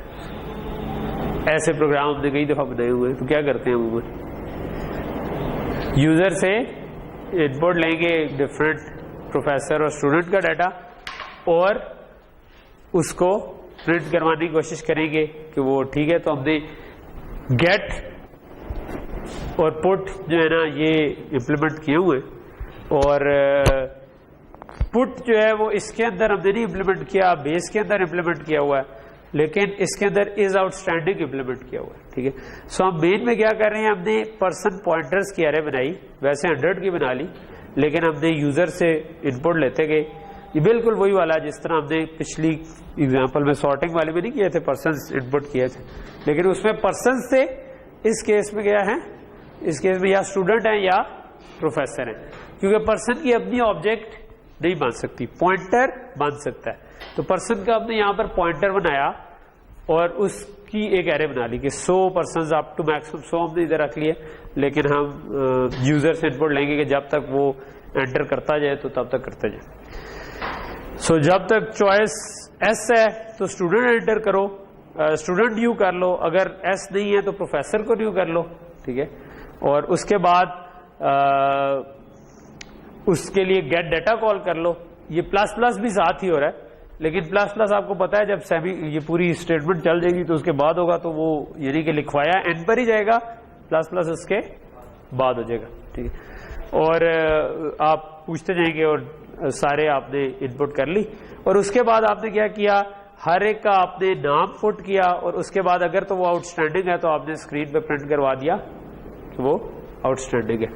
ایسے پروگرام ہم نے کئی دفعہ بنائے ہوئے تو کیا کرتے ہیں عموماً یوزر سے ان پٹ لیں گے ڈفرینٹ پروفیسر اور اسٹوڈنٹ کا ڈیٹا اور اس کو پرنٹ کروانے کی کوشش کریں گے کہ وہ ٹھیک ہے. تو ہم نے گیٹ اور پٹ جو ہے نا یہ امپلیمنٹ کیے ہوئے, اور پٹ جو ہے وہ اس کے اندر ہم نے نہیں امپلیمنٹ کیا, بیس کے اندر امپلیمنٹ کیا ہوا ہے, لیکن اس کے اندر از آؤٹ اسٹینڈنگ امپلیمنٹ کیا ہوا ہے. ٹھیک ہے. سو ہم مین میں کیا کر رہے ہیں, ہم نے پرسن پوائنٹرز کی ارے بنائی, ویسے 100 کی بنا لی لیکن ہم نے یوزر سے ان پٹ لیتے گئے. یہ بالکل وہی والا ہے جس طرح ہم نے پچھلی ایگزامپل میں سارٹنگ والے میں نہیں کیے تھے, پرسنز ان پٹ کیے تھے, لیکن اس میں پرسنز تھے. اس کیس میں کیا ہے, اس کیس میں یا اسٹوڈنٹ ہیں یا پروفیسر ہیں, کیونکہ پرسن کی اپنی آبجیکٹ نہیں بن سکتی, پوائنٹر بن سکتا ہے. تو پرسن کا ہم نے یہاں پر پوائنٹر بنایا اور اس کی ایک ایرے بنا لی کہ 100 پرسنز اپ ٹو میکسیمم 100 ہم نے ادھر رکھ لیے, لیکن ہم یوزر سے ان پٹ لیں گے کہ جب تک وہ انٹر کرتا جائے تو تب تک کرتا جائے. سو جب تک چوائس ایس ہے تو اسٹوڈنٹ انٹر کرو, اسٹوڈنٹ نیو کر لو, اگر ایس نہیں ہے تو پروفیسر کو نیو کر لو. ٹھیک ہے. اور اس کے بعد اس کے لیے گیٹ ڈیٹا کال کر لو. یہ پلس پلس بھی ساتھ ہی ہو رہا ہے, لیکن پلس پلس آپ کو پتا ہے جب سیمی یہ پوری اسٹیٹمنٹ چل جائے گی تو اس کے بعد ہوگا تو وہ یعنی کہ لکھوایا این پر ہی جائے گا, پلس پلس اس کے بعد ہو جائے گا. ٹھیک ہے. اور آپ پوچھتے جائیں گے اور سارے آپ نے ان پٹ کر لی, اور اس کے بعد آپ نے کیا کیا, ہر ایک کا آپ نے نام پٹ کیا, اور اس کے بعد اگر تو وہ آؤٹ اسٹینڈنگ ہے تو آپ نے اسکرین پہ پرنٹ کروا دیا کہ وہ آؤٹ اسٹینڈنگ ہے.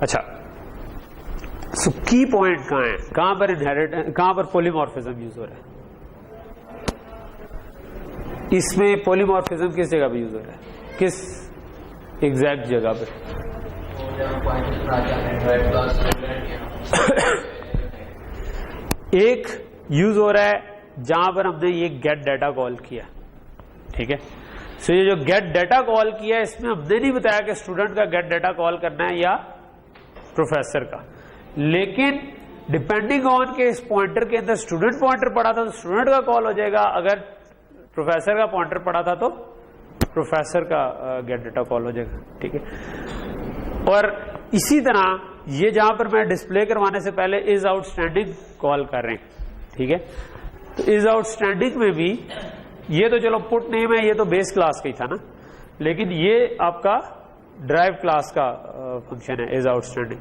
اچھا سو کی پوائنٹ کہاں ہے, کہاں پر انہیریٹ, کہاں پر پولیمورفزم یوز ہو رہا ہے. اس میں پولیمورفزم کس جگہ پہ یوز ہو رہا ہے, کس ایگزیکٹ جگہ پہ. ایک یوز ہو رہا ہے جہاں پر ہم نے یہ گیٹ ڈیٹا کال کیا. ٹھیک ہے. سو یہ جو گیٹ ڈیٹا کال کیا اس میں ہم نے نہیں بتایا کہ اسٹوڈنٹ کا گیٹ ڈیٹا کال کرنا ہے یا پروفیسر کا, لیکن ڈپینڈنگ آن کہ اس پوائنٹر کے اندر اسٹوڈنٹ پوائنٹر پڑا تھا تو اسٹوڈنٹ کا کال ہو جائے گا, اگر پروفیسر کا پوائنٹر پڑا تھا تو پروفیسر کا گیٹ ڈیٹا کال ہو جائے گا. ٹھیک ہے. اور اسی طرح یہ جہاں پر میں ڈسپلے کروانے سے پہلے از آؤٹ اسٹینڈنگ کال کر رہے ہیں. ٹھیک ہے. تو از آؤٹ اسٹینڈنگ میں بھی یہ تو چلو پٹ نیم ہے, یہ تو بیس کلاس کا ہی تھا نا, لیکن یہ آپ کا ڈرائیو کلاس کا فنکشن ہے از آؤٹ اسٹینڈنگ.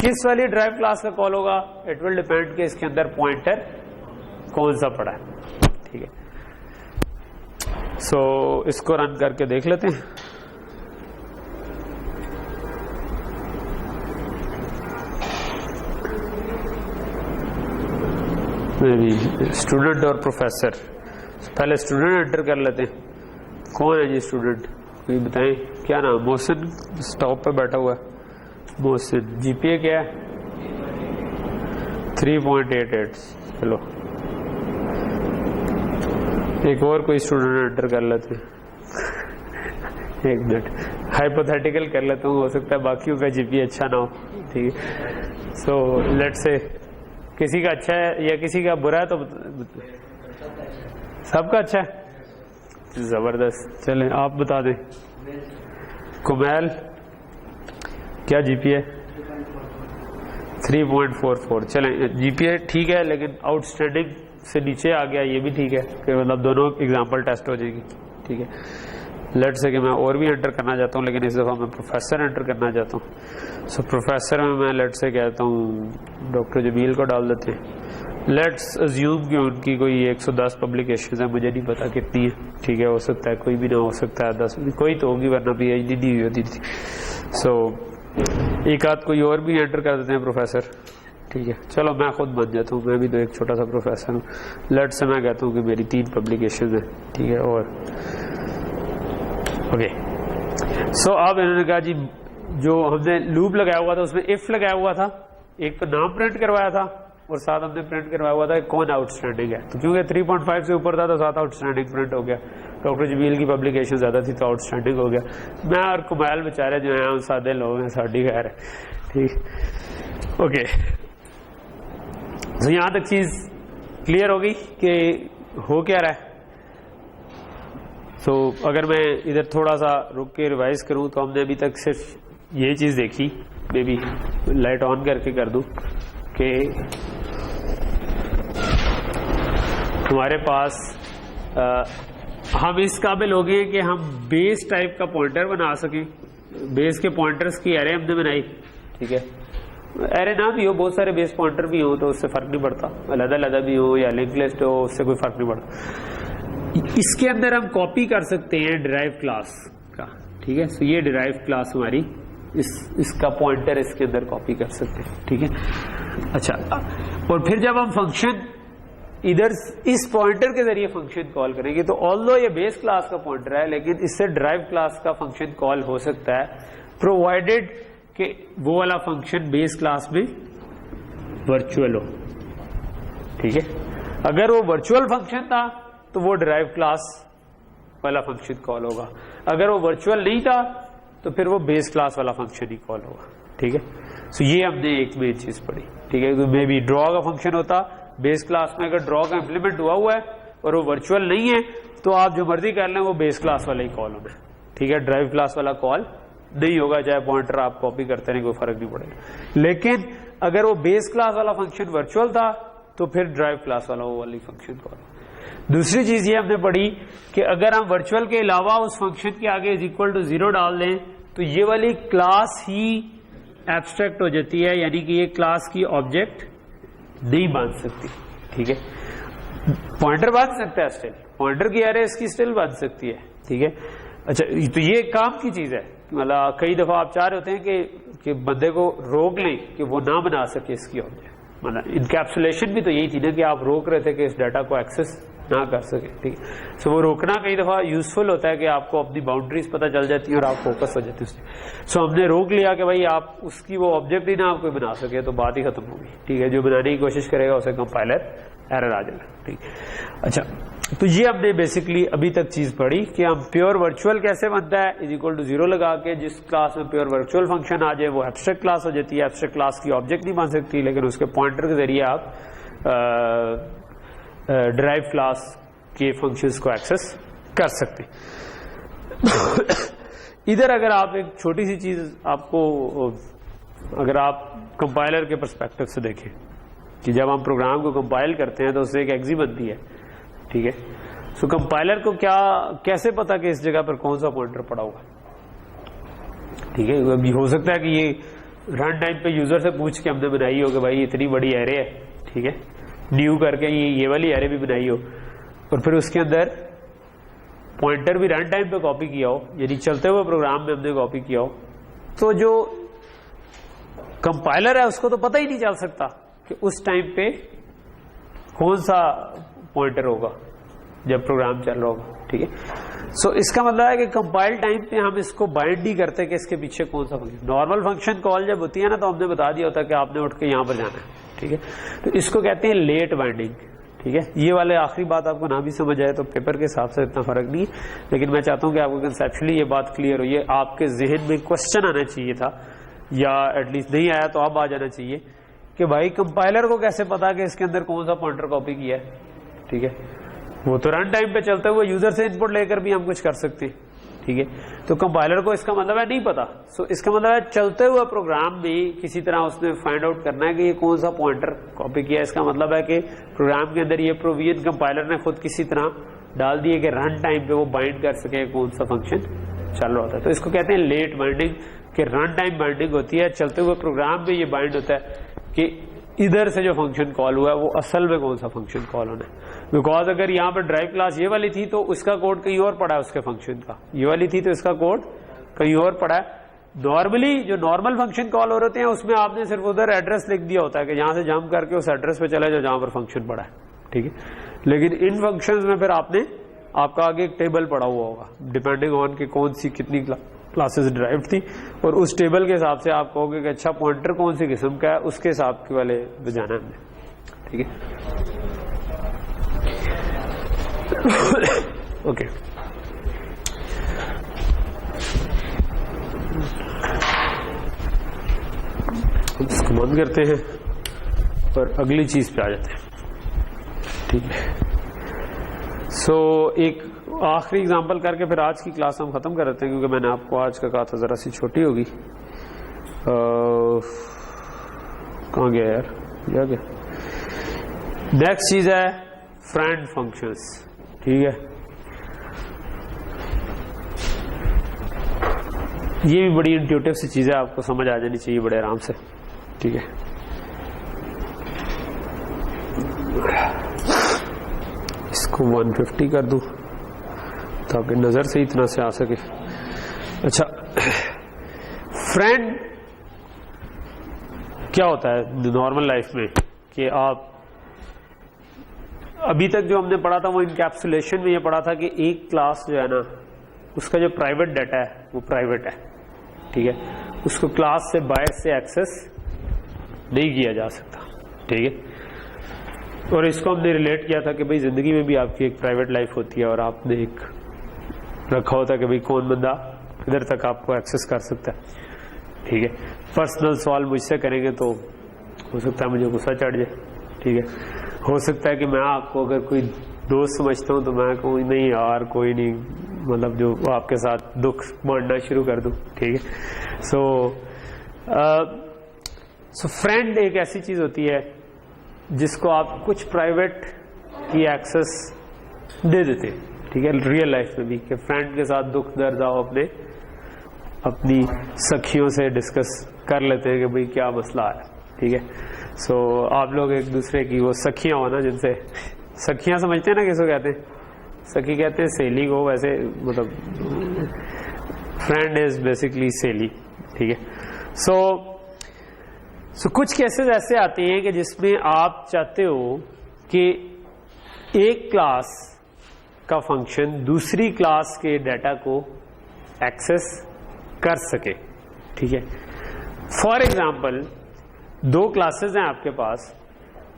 کس والی ڈرائیو کلاس کا کال ہوگا؟ اٹ ول ڈیپینڈ کہ اس کے اندر پوائنٹر کون سا پڑا ہے. ٹھیک ہے، سو اس کو رن کر کے دیکھ لیتے ہیں. اسٹوڈنٹ اور پروفیسر، پہلے اسٹوڈنٹ انٹر کر لیتے ہیں. کون ہے جی اسٹوڈنٹ؟ کوئی بتائیں کیا نام؟ محسن اسٹاپ پہ بیٹھا ہوا ہے. محسن جی پی اے کیا ہے؟ 3.88. چلو ایک اور کوئی اسٹوڈنٹ انٹر کر لیتے ہیں. ایک منٹ ہائپوتھیٹیکل کر لیتا ہوں، ہو سکتا ہے باقیوں کا جی پی اے اچھا نہ ہو. ٹھیک ہے، سو لیٹ سے کسی کا اچھا ہے یا کسی کا برا ہے تو سب کا اچھا ہے. زبردست، چلیں آپ بتا دیں. کمیل کیا جی پی ہے؟ 3.44. چلیں جی پی اے ٹھیک ہے، لیکن آؤٹ اسٹینڈنگ سے نیچے آ گیا، یہ بھی ٹھیک ہے کہ مطلب دونوں ایگزامپل ٹیسٹ ہو جائے گی. ٹھیک ہے، لیٹ سے کہ میں اور بھی انٹر کرنا چاہتا ہوں، لیکن اس دفعہ میں پروفیسر انٹر کرنا چاہتا ہوں. سو پروفیسر میں لیٹ سے کہتا ہوں ڈاکٹر جمیل کو ڈال دیتے ہیں. لیٹس ازیوم کہ ان کی کوئی 110 پبلیکیشنز ہیں، مجھے نہیں پتا کتنی ہے. ٹھیک ہے، ہو سکتا ہے کوئی بھی نہ ہو سکتا ہے 10 کوئی تو ہوگی، ورنہ پی ایچ ڈی نہیں ہوئی ہوتی تھی. سو ایک آدھ کوئی اور بھی انٹر کر دیتے ہیں پروفیسر. ٹھیک ہے، چلو میں خود بن جاتا ہوں، میں بھی تو ایک چھوٹا سا پروفیسر ہوں. لیٹ سے میں کہتا ہوں کہ میری 3 پبلیکیشنز ہیں. ٹھیک ہے، اور اوکے. سو اب انہوں نے کہا جی جو ہم نے لوپ لگایا ہوا تھا اس میں ایف لگایا ہوا تھا، ایک تو نام پرنٹ کروایا تھا اور ساتھ ہم نے پرنٹ کروایا ہوا تھا کہ کون آؤٹ اسٹینڈنگ ہے. تو کیونکہ 3.5 سے اوپر تھا تو ساتھ آؤٹ اسٹینڈنگ پرنٹ ہو گیا. ڈاکٹر جمیل کی پبلیکیشن زیادہ تھی تو آؤٹ اسٹینڈنگ ہو گیا. میں اور کمائل بیچارے جو ہیں سادے لوگ ہیں، ساڈی خیر ہے. ٹھیک، اوکے. تو یہاں تک چیز کلیئر ہو گئی کہ ہو کیا رہا ہے. سو اگر میں ادھر تھوڑا سا رک کے ریوائز کروں تو ہم نے ابھی تک صرف یہ چیز دیکھی، میں بھی لائٹ آن کر کے کر دوں کہ ہمارے پاس ہم اس قابل ہو گئے کہ ہم بیس ٹائپ کا پوائنٹر بنا سکیں. بیس کے پوائنٹرز کی ایرے ہم نے بنائی. ٹھیک ہے، ایرے نہ بھی ہو، بہت سارے بیس پوائنٹر بھی ہوں تو اس سے فرق نہیں پڑتا، علیحدہ علیحدہ بھی ہو یا لنک لسٹ ہو، اس سے کوئی فرق نہیں پڑتا. اس کے اندر ہم کاپی کر سکتے ہیں ڈرائیو کلاس کا. ٹھیک ہے، سو یہ ڈرائیو کلاس ہماری اس کا پوائنٹر اس کے اندر کاپی کر سکتے ہیں. ٹھیک ہے، اچھا. اور پھر جب ہم فنکشن ادھر اس پوائنٹر کے ذریعے فنکشن کال کریں گے تو آلدو یہ بیس کلاس کا پوائنٹر ہے، لیکن اس سے ڈرائیو کلاس کا فنکشن کال ہو سکتا ہے پرووائڈیڈ کہ وہ والا فنکشن بیس کلاس میں ورچوئل ہو. ٹھیک ہے، اگر وہ ورچوئل فنکشن تھا تو وہ ڈرائیو کلاس والا فنکشن کال ہوگا، اگر وہ ورچوئل نہیں تھا تو پھر وہ بیس کلاس والا فنکشن ہی کال ہوگا. ٹھیک ہے، سو یہ ہم نے ایک مین چیز پڑھی. ٹھیک ہے، میں بھی ڈرا کا فنکشن ہوتا بیس کلاس میں، اگر ڈرا کا امپلیمنٹ ہوا ہے اور وہ ورچوئل نہیں ہے تو آپ جو مرضی کر لیں وہ بیس کلاس والا ہی کال ہونا ہے. ٹھیک ہے، ڈرائیو کلاس والا کال نہیں ہوگا، چاہے پوائنٹر آپ کاپی کرتے رہیں کوئی فرق نہیں پڑے گا. لیکن اگر وہ بیس کلاس والا فنکشن ورچوئل تھا تو پھر ڈرائیو کلاس والا وہ والی فنکشن کال. دوسری چیز یہ ہم نے پڑھی کہ اگر ہم ورچوئل کے علاوہ اس فنکشن کے آگے =0 ڈال دیں تو یہ والی کلاس ہی ایبسٹریکٹ ہو جاتی ہے، یعنی کہ یہ کلاس کی آبجیکٹ نہیں بن سکتی. ٹھیک ہے، پوائنٹر بن سکتا ہے اسٹل، پوائنٹر کی ایرے اس کی اسٹل بن سکتی ہے. ٹھیک ہے، اچھا. تو یہ کام کی چیز ہے، مطلب کئی دفعہ آپ چاہ رہے ہوتے ہیں کہ بندے کو روک لیں کہ وہ نہ بنا سکے اس کی آبجیکٹ. مطلب انکیپسولیشن بھی تو یہی تھی نا کہ آپ روک رہے تھے کہ اس ڈیٹا کو ایکسس نہ کر سکے. ٹھیک ہے، سو وہ روکنا کئی دفعہ یوزفل ہوتا ہے کہ آپ کو اپنی باؤنڈریز پتہ چل جاتی ہیں اور آپ فوکس ہو جاتے ہیں. سو ہم نے روک لیا کہ بھائی آپ اس کی وہ آبجیکٹ ہی نہ آپ کوئی بنا سکے تو بات ہی ختم ہوگی. ٹھیک ہے، جو بنانے کی کوشش کرے گا اسے کمپائلر ایرر آ جائے گا. ٹھیک، اچھا. تو یہ ہم نے بیسکلی ابھی تک چیز پڑھی کہ ہم پیور ورچوئل کیسے بنتا ہے =0 لگا کے. جس کلاس میں پیور ورچوئل فنکشن آ جائے وہ ایبسٹریکٹ کلاس ہو جاتی ہے. ایبسٹریکٹ کلاس کی آبجیکٹ نہیں بن سکتی، لیکن اس کے پوائنٹر کے ذریعے آپ ڈرائیو کلاس کے فنکشنز کو ایکسس کر سکتے ہیں. ادھر اگر آپ ایک چھوٹی سی چیز آپ کو، اگر آپ کمپائلر کے پرسپیکٹو سے دیکھیں کہ جب ہم پروگرام کو کمپائل کرتے ہیں تو اس سے ایک ایگزی بنتی ہے. ٹھیک ہے، سو کمپائلر کو کیسے پتا کہ اس جگہ پر کون سا پوائنٹر پڑا ہوا ہے؟ ٹھیک ہے. ابھی ہو سکتا ہے کہ یہ رن ٹائم پہ یوزر سے پوچھ کے ہم نے بنائی ہو کہ بھائی اتنی بڑی ایرے ہے, ٹھیک ہے, نیو کر کے یہ والی ایرے بھی بنائی ہو, اور پھر اس کے اندر پوائنٹر بھی رن ٹائم پہ کاپی کیا ہو, یعنی چلتے ہوئے پروگرام میں ہم نے کاپی کیا ہو, تو جو کمپائلر ہے اس کو تو پتہ ہی نہیں چل سکتا کہ اس ٹائم پہ کون سا پوائنٹر ہوگا جب پروگرام چل رہا ہوگا. ٹھیک ہے. سو اس کا مطلب ہے کہ کمپائل ٹائم پہ ہم اس کو بائنڈ نہیں کرتے کہ اس کے پیچھے کون سا فنکشن. نارمل فنکشن کال جب ہوتی ہے نا تو ہم نے بتا دیا ہوتا ہے کہ آپ نے اٹھ کے یہاں پر جانا ہے. ٹھیک ہے. تو اس کو کہتے ہیں لیٹ بائنڈنگ. ٹھیک ہے. یہ والے آخری بات آپ کو نہ بھی سمجھ آئے تو پیپر کے حساب سے اتنا فرق نہیں, لیکن میں چاہتا ہوں کہ آپ کو کنسیپچولی یہ بات کلیئر ہو. یہ آپ کے ذہن میں کوشچن آنا چاہیے تھا, یا ایٹ لیسٹ نہیں آیا تو اب آ جانا چاہیے کہ بھائی کمپائلر کو کیسے پتا کہ اس کے اندر کون سا پوائنٹر کاپی کیا ہے. ٹھیک ہے. وہ تو رن ٹائم پہ چلتے ہوئے یوزر سے ان پٹ لے کر بھی ہم کچھ کر سکتے ہیں. ٹھیک ہے. تو کمپائلر کو اس کا مطلب ہے نہیں پتا. سو اس کا مطلب ہے چلتے ہوئے پروگرام میں کسی طرح اس نے فائنڈ آؤٹ کرنا ہے کہ یہ کون سا پوائنٹر کاپی کیا ہے. اس کا مطلب ہے کہ پروگرام کے اندر یہ پروویژن کمپائلر نے خود کسی طرح ڈال دیے کہ رن ٹائم پہ وہ بائنڈ کر سکے کون سا فنکشن چل رہا ہوتا ہے. تو اس کو کہتے ہیں لیٹ بائنڈنگ, کہ رن ٹائم بائنڈنگ ہوتی ہے, چلتے ہوئے پروگرام میں یہ بائنڈ ہوتا ہے کہ ادھر سے جو فنکشن کال ہوا ہے وہ اصل میں کون سا فنکشن کال ہونا ہے. بیکاز اگر یہاں پہ ڈرائیو کلاس یہ والی تھی تو اس کا کوڈ کہیں اور پڑا ہے, اس کے فنکشن کا یہ والی تھی تو اس کا کوڈ کہیں اور پڑا ہے. نارملی جو نارمل فنکشن کال ہو رہے ہیں اس میں آپ نے صرف ادھر ایڈریس لکھ دیا ہوتا ہے کہ یہاں سے جمپ کر کے اس ایڈریس پہ چلے جاؤ جہاں پر فنکشن پڑا ہے. ٹھیک ہے. لیکن ان فنکشنز میں پھر آپ کا آگے ایک ٹیبل پڑا ہوا ہوگا ڈیپینڈنگ آن کہ کون سی کتنی کلاسز ڈرائیو تھی, اور اس ٹیبل کے حساب سے آپ کہو گے کہ اچھا پوائنٹر کون سی قسم کا ہے, اس کے حساب کے والے بجانا ہم نے. ٹھیک ہے. اوکے. اس کو بند کرتے ہیں اور اگلی چیز پہ آ جاتے ہیں. ٹھیک ہے. سو ایک آخری اگزامپل کر کے پھر آج کی کلاس ہم ختم کر دیتے ہیں, کیونکہ میں نے آپ کو آج کا کہا تھا ذرا سی چھوٹی ہوگی. کہاں گیا یار, کیا گیا. نیکسٹ چیز ہے فرینڈ فنکشنز. ٹھیک ہے. یہ بھی بڑی انٹیوٹیو سی چیز ہے, آپ کو سمجھ آ جانی چاہیے بڑے آرام سے. ٹھیک ہے. اس کو 150 کر دوں تاکہ نظر سے اتنا سے آ سکے. اچھا, فرینڈ کیا ہوتا ہے نارمل لائف میں کہ آپ ابھی تک جو ہم نے پڑھا تھا وہ انکیپسولیشن میں یہ پڑھا تھا کہ ایک کلاس جو ہے نا اس کا جو پرائیویٹ ڈیٹا ہے وہ پرائیویٹ ہے. ٹھیک ہے. اس کو کلاس سے باہر سے ایکسس نہیں کیا جا سکتا. ٹھیک ہے. اور اس کو ہم نے ریلیٹ کیا تھا کہ بھئی زندگی میں بھی آپ کی ایک پرائیویٹ لائف ہوتی ہے اور آپ نے ایک رکھا ہوتا ہے کہ بھئی کون بندہ ادھر تک آپ کو ایکسس کر سکتا ہے. ٹھیک ہے. پرسنل سوال مجھ سے کریں گے تو ہو سکتا ہے مجھے غصہ چڑھ جائے. ٹھیک ہے. ہو سکتا ہے کہ میں آپ کو اگر کوئی دوست سمجھتا ہوں تو میں کہوں نہیں یار کوئی نہیں, مطلب جو آپ کے ساتھ دکھ بانٹنا شروع کر دوں. ٹھیک ہے. سو فرینڈ ایک ایسی چیز ہوتی ہے جس کو آپ کچھ پرائیویٹ کی ایکسس دے دیتے. ٹھیک ہے. ریئل لائف میں بھی کہ فرینڈ کے ساتھ دکھ درد آپ اپنی سکھیوں سے ڈسکس کر لیتے ہیں کہ بھئی کیا مسئلہ ہے. ٹھیک ہے. سو آپ لوگ ایک دوسرے کی وہ سکھیاں ہو نا, جن سے سکھیاں سمجھتے ہیں نا کس کو کہتے ہیں, سکھی کہتے ہیں سہیلی کو, ویسے مطلب فرینڈ از بیسکلی سہیلی. ٹھیک ہے. سو کچھ کیسز ایسے آتے ہیں کہ جس میں آپ چاہتے ہو کہ ایک کلاس کا فنکشن دوسری کلاس کے ڈیٹا کو ایکسس کر سکے. ٹھیک ہے. فار ایگزامپل دو کلاسز ہیں آپ کے پاس,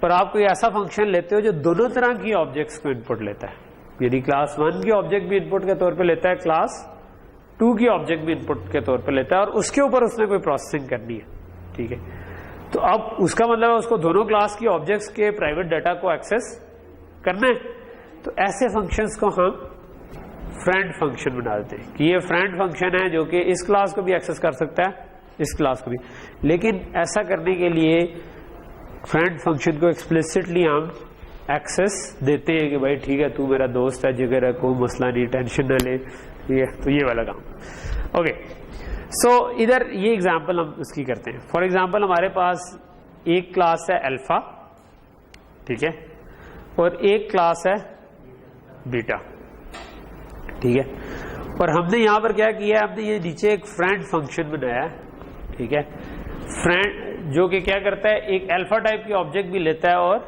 پر آپ کوئی ایسا فنکشن لیتے ہو جو دونوں طرح کی آبجیکٹس کو انپٹ لیتا ہے. یعنی کلاس 1 کی آبجیکٹ بھی انپٹ کے طور پہ لیتا ہے, کلاس 2 کی آبجیکٹ بھی انپٹ کے طور پہ لیتا ہے, اور اس کے اوپر اس نے کوئی پروسیسنگ کرنی ہے. ٹھیک ہے. تو اب اس کا مطلب ہے اس کو دونوں کلاس کی آبجیکٹس کے پرائیویٹ ڈیٹا کو ایکسس کرنا ہے. تو ایسے فنکشنز کو ہم فرینڈ فنکشن بنا دیتے ہیں کہ یہ فرینڈ فنکشن ہے جو کہ اس کلاس کو بھی ایکسس کر سکتا ہے, اس کلاس کو بھی. لیکن ایسا کرنے کے لیے فرینڈ فنکشن کو ایکسپلیسٹلی ہم ایکسس دیتے ہیں کہ بھائی ٹھیک ہے تو میرا دوست ہے, جگر ہے, کوئی مسئلہ نہیں, ٹینشن نہ لے. ٹھیک ہے. تو یہ والا کام. اوکے. سو ادھر یہ ایگزامپل ہم اس کی کرتے ہیں. فار ایگزامپل ہمارے پاس ایک کلاس ہے الفا, ٹھیک ہے, اور ایک کلاس ہے بیٹا, ٹھیک ہے. اور ہم نے یہاں پر کیا کیا ہے, ہم نے یہ نیچے ایک فرینڈ فنکشن بنایا ہے, ٹھیک ہے, فرینڈ جو کہ کیا کرتا ہے, ایک الفا ٹائپ کی آبجیکٹ بھی لیتا ہے اور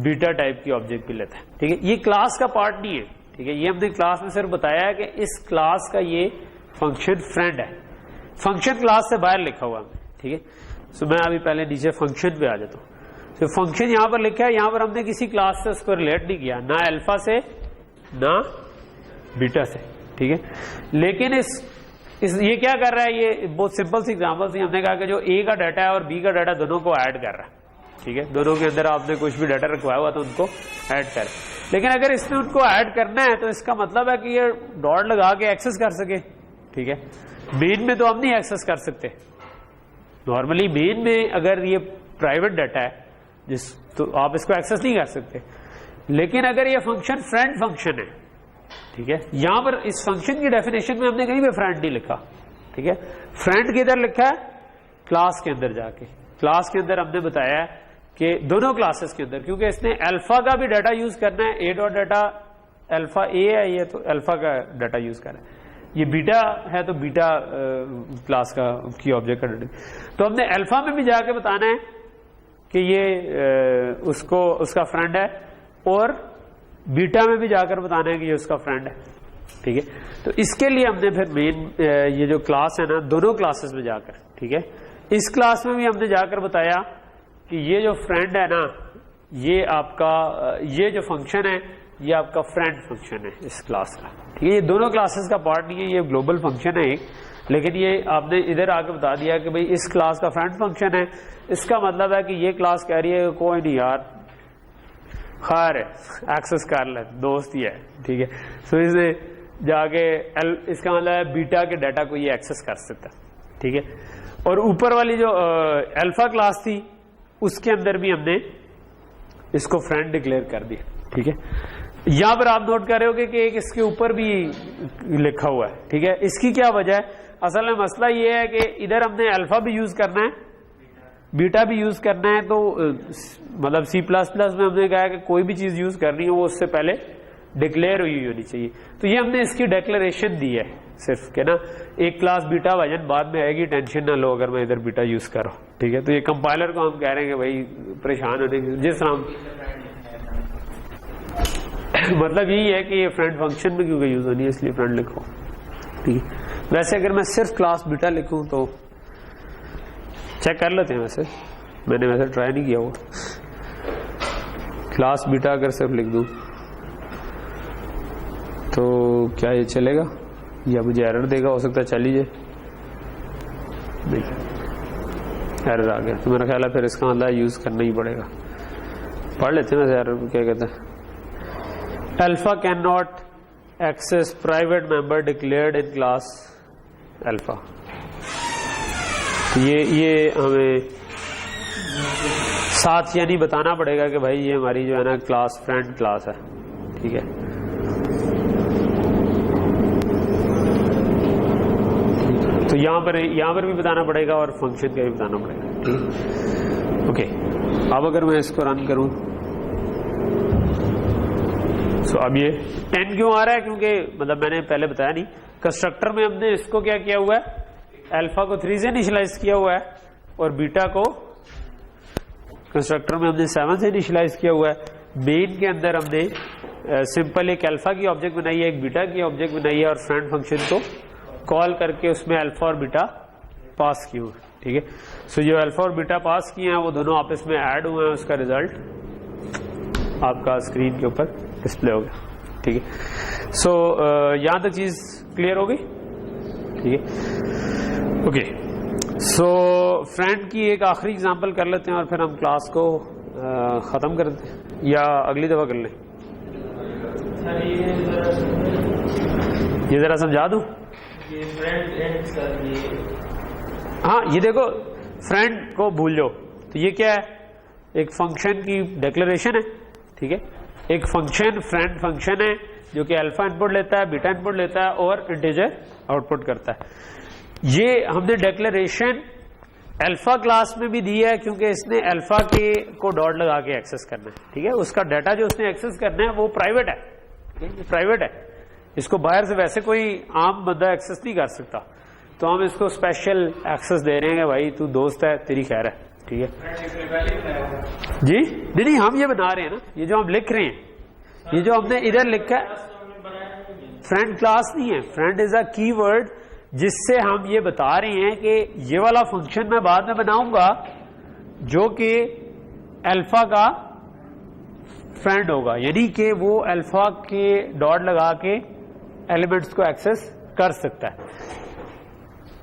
بیٹا ٹائپ کی آبجیکٹ بھی لیتا ہے, ٹھیک ہے. یہ کلاس کا پارٹ نہیں ہے, ٹھیک ہے, یہ ہم نے کلاس میں صرف بتایا ہے کہ اس کلاس کا یہ فنکشن فرینڈ ہے. فنکشن کلاس سے باہر لکھا ہوا ہے, ٹھیک ہے. سو میں ابھی پہلے نیچے فنکشن پہ آ جاتا ہوں. سو فنکشن یہاں پر لکھا ہے, یہاں پر ہم نے کسی کلاس سے اس کو ریلیٹ نہیں کیا, نہ الفا سے نہ بیٹا سے, ٹھیک ہے. لیکن یہ کیا کر رہا ہے, یہ بہت سمپل سی ایگزامپل تھی. ہم نے کہا کہ جو اے کا ڈیٹا ہے اور بی کا ڈیٹا دونوں کو ایڈ کر رہا ہے, ٹھیک ہے. دونوں کے اندر آپ نے کچھ بھی ڈیٹا رکھوایا ہوا تو ان کو ایڈ کر. لیکن اگر اس میں ان کو ایڈ کرنا ہے تو اس کا مطلب ہے کہ یہ ڈاٹ لگا کے ایکسس کر سکے, ٹھیک ہے. مین میں تو ہم نہیں ایکسس کر سکتے. نارملی مین میں اگر یہ پرائیویٹ ڈیٹا ہے تو آپ اس کو ایکسس نہیں کر سکتے. لیکن اگر یہ فنکشن فرینڈ فنکشن ہے, ٹھیک ہے, یہاں پر اس فنکشن کی ڈیفینیشن میں ہم نے کہیں پہ فرینڈ نہیں لکھا, ٹھیک ہے. فرینڈ کدھر لکھا ہے, کلاس کے اندر جا کے. کلاس کے اندر ہم نے بتایا ہے کہ دونوں کلاسز کے اندر, کیونکہ اس نے الفا کا بھی ڈیٹا یوز کرنا ہے, اے ڈاٹ ڈیٹا الفا اے ہے, یہ تو الفا کا ڈیٹا یوز کرنا ہے. یہ بیٹا ہے تو بیٹا کلاس کا کی آبجیکٹ کا ڈیٹا. تو ہم نے الفا میں بھی جا کے بتانا ہے کہ یہ اس کا فرینڈ ہے, اور بیٹا میں بھی جا کر بتانا ہے کہ یہ اس کا فرینڈ ہے, ٹھیک ہے. تو اس کے لیے ہم نے پھر مین یہ جو کلاس ہے نا, دونوں کلاسز میں جا کر, ٹھیک ہے, اس کلاس میں بھی ہم نے جا کر بتایا کہ یہ جو فرینڈ ہے نا, یہ آپ کا یہ جو فنکشن ہے یہ آپ کا فرینڈ فنکشن ہے اس کلاس کا, ٹھیک ہے. یہ دونوں کلاسز کا پارٹ نہیں ہے, یہ گلوبل فنکشن ہے ایک, لیکن یہ آپ نے ادھر آ کے بتا دیا کہ بھئی اس کلاس کا فرینڈ فنکشن ہے. اس کا مطلب ہے کہ یہ کلاس کہہ رہی ہے کہ کوئی نہیں یار, خیر ہے, ایکسس کر لے, دوست ہی ہے, ٹھیک ہے. سو اس نے جا کے اس کا مطلب ہے بیٹا کے ڈیٹا کو یہ ایکسس کر سکتا, ٹھیک ہے. اور اوپر والی جو الفا کلاس تھی اس کے اندر بھی ہم نے اس کو فرینڈ ڈکلیئر کر دیا, ٹھیک ہے. یہاں پر آپ نوٹ کر رہے ہو کہ ایک اس کے اوپر بھی لکھا ہوا ہے, ٹھیک ہے. اس کی کیا وجہ ہے, اصل میں مسئلہ یہ ہے کہ ادھر ہم نے الفا بھی یوز کرنا ہے, بیٹا بھی یوز کرنا ہے. تو مطلب سی پلس پلس میں ہم نے کہا کہ کوئی بھی چیز یوز کرنی ہے وہ اس سے پہلے ڈکلیئر ہوئی ہونی چاہیے. تو یہ ہم نے اس کی ڈیکلریشن دی ہے صرف کہ نا ایک کلاس بیٹا وجن بعد میں آئے گی, ٹینشن نہ لو اگر میں ادھر بیٹا یوز کروں, ٹھیک ہے. تو یہ کمپائلر کو ہم کہہ رہے ہیں کہ بھائی پریشان ہونے کی جس طرح مطلب یہی ہے کہ یہ فرینڈ فنکشن میں کیونکہ یوز ہونی ہے اس لیے فرینڈ لکھو, ٹھیک ہے. ویسے اگر میں صرف کلاس بیٹا لکھوں تو چیک کر لیتے ہیں, ویسے میں نے ویسے ٹرائی نہیں کیا ہوا. کلاس بیٹا اگر صرف لکھ دوں تو کیا یہ چلے گا یا مجھے ایرر دے گا, ہو سکتا ہے چل ہی جائے. ایرر آ گیا تو میرا خیال ہے پھر اس کا مطلب یوز کرنا ہی پڑے گا. پڑھ لیتے ہیں ویسے ایرر کیا کہتے ہیں. Alpha cannot access private member declared in class Alpha. یہ ہمیں ساتھ یعنی بتانا پڑے گا کہ بھائی یہ ہماری جو ہے نا کلاس فرینڈ کلاس ہے, ٹھیک ہے. تو یہاں پر بھی بتانا پڑے گا اور فنکشن کا بھی بتانا پڑے گا, ٹھیک ہے. اوکے, اب اگر میں اس کو رن کروں سو اب یہ 10 کیوں آ رہا ہے, کیونکہ مطلب میں نے پہلے بتایا نہیں, کنسٹرکٹر میں ہم نے اس کو کیا کیا ہوا ہے, الفا کو 3 سے انیشلائز کیا ہوا ہے اور بیٹا کو کنسٹرکٹر میں ہم نے 7 سے انیشلائز کیا ہوا ہے. مین کے اندر ہم نے سمپل ایک الفا کی آبجیکٹ بنائی ہے, ایک بیٹا کی آبجیکٹ بنائی ہے, اور فرینڈ فنکشن کو کال کر کے اس میں الفا اور بیٹا پاس کیے ہوئے, ٹھیک ہے. سو جو الفا اور بیٹا پاس کیے ہیں وہ دونوں آپس میں ایڈ ہوئے ہیں, اس کا ریزلٹ آپ کا اسکرین کے اوپر ڈسپلے ہو گیا, ٹھیک ہے. سو یہاں تک چیز کلیئر ہو گئی, ٹھیک ہے. اوکے, سو فرینڈ کی ایک آخری ایگزامپل کر لیتے ہیں اور پھر ہم کلاس کو ختم کر دیں, یا اگلی دفعہ کر لیں. یہ ذرا سمجھا دوں. ہاں یہ دیکھو فرینڈ کو بھول جاؤ, تو یہ کیا ہے, ایک فنکشن کی ڈیکلریشن ہے, ٹھیک ہے. ایک فنکشن فرینڈ فنکشن ہے جو کہ الفا ان پٹ لیتا ہے, بیٹا ان پٹ لیتا ہے اور انٹیجر آؤٹ پٹ کرتا ہے. یہ ہم نے ڈیکلریشن الفا کلاس میں بھی دی ہے کیونکہ اس نے الفا کے کو ڈاٹ لگا کے ایکسس کرنا ہے. ٹھیک ہے, اس کا ڈیٹا جو اس نے ایکسس کرنا ہے وہ پرائیویٹ ہے, پرائیویٹ ہے, اس کو باہر سے ویسے کوئی عام بندہ ایکسس نہیں کر سکتا. تو ہم اس کو اسپیشل ایکسس دے رہے ہیں کہ بھائی تو دوست ہے, تیری خیر ہے. ٹھیک ہے جی, نہیں ہم یہ بنا رہے ہیں نا, یہ جو ہم لکھ رہے ہیں, یہ جو ہم نے ادھر لکھا ہے فرینڈ کلاس نہیں ہے, فرینڈ از اے کی ورڈ جس سے ہم یہ بتا رہے ہیں کہ یہ والا فنکشن میں بعد میں بناؤں گا جو کہ الفا کا فرینڈ ہوگا, یعنی کہ وہ الفا کے ڈاٹ لگا کے ایلیمنٹس کو ایکسس کر سکتا ہے.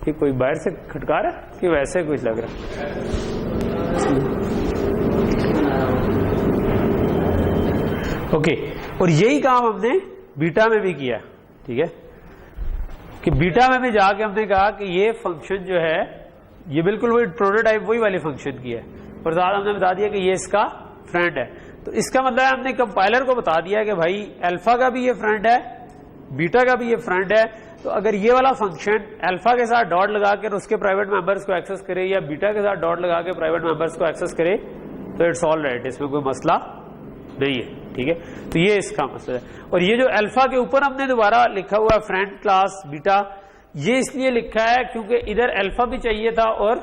کہ کوئی باہر سے کھٹکا رہا ہے کہ ویسے کچھ لگ رہا ہے؟ اوکے, اور یہی کام ہم نے بیٹا میں بھی کیا. ٹھیک ہے, کہ بیٹا میں بھی جا کے ہم نے کہا کہ یہ فنکشن جو ہے یہ بالکل وہی پروٹوٹائپ وہی والی فنکشن کی ہے, اور ساتھ ہم نے بتا دیا کہ یہ اس کا فرینڈ ہے. تو اس کا مطلب ہے ہم نے کمپائلر کو بتا دیا کہ بھائی الفا کا بھی یہ فرینڈ ہے, بیٹا کا بھی یہ فرینڈ ہے. تو اگر یہ والا فنکشن الفا کے ساتھ ڈاٹ لگا کر اس کے پرائیویٹ ممبرس کو ایکسس کرے یا بیٹا کے ساتھ ڈاٹ لگا کے پرائیویٹ ممبرس کو ایکسس کرے تو اٹس آل رائٹ, اس میں کوئی مسئلہ نہیں ہے. ٹھیک ہے, تو یہ اس کا مسئلہ ہے. اور یہ جو الفا کے اوپر ہم نے دوبارہ لکھا ہوا ہے فرینڈ کلاس بیٹا, یہ اس لیے لکھا ہے کیونکہ ادھر الفا بھی چاہیے تھا اور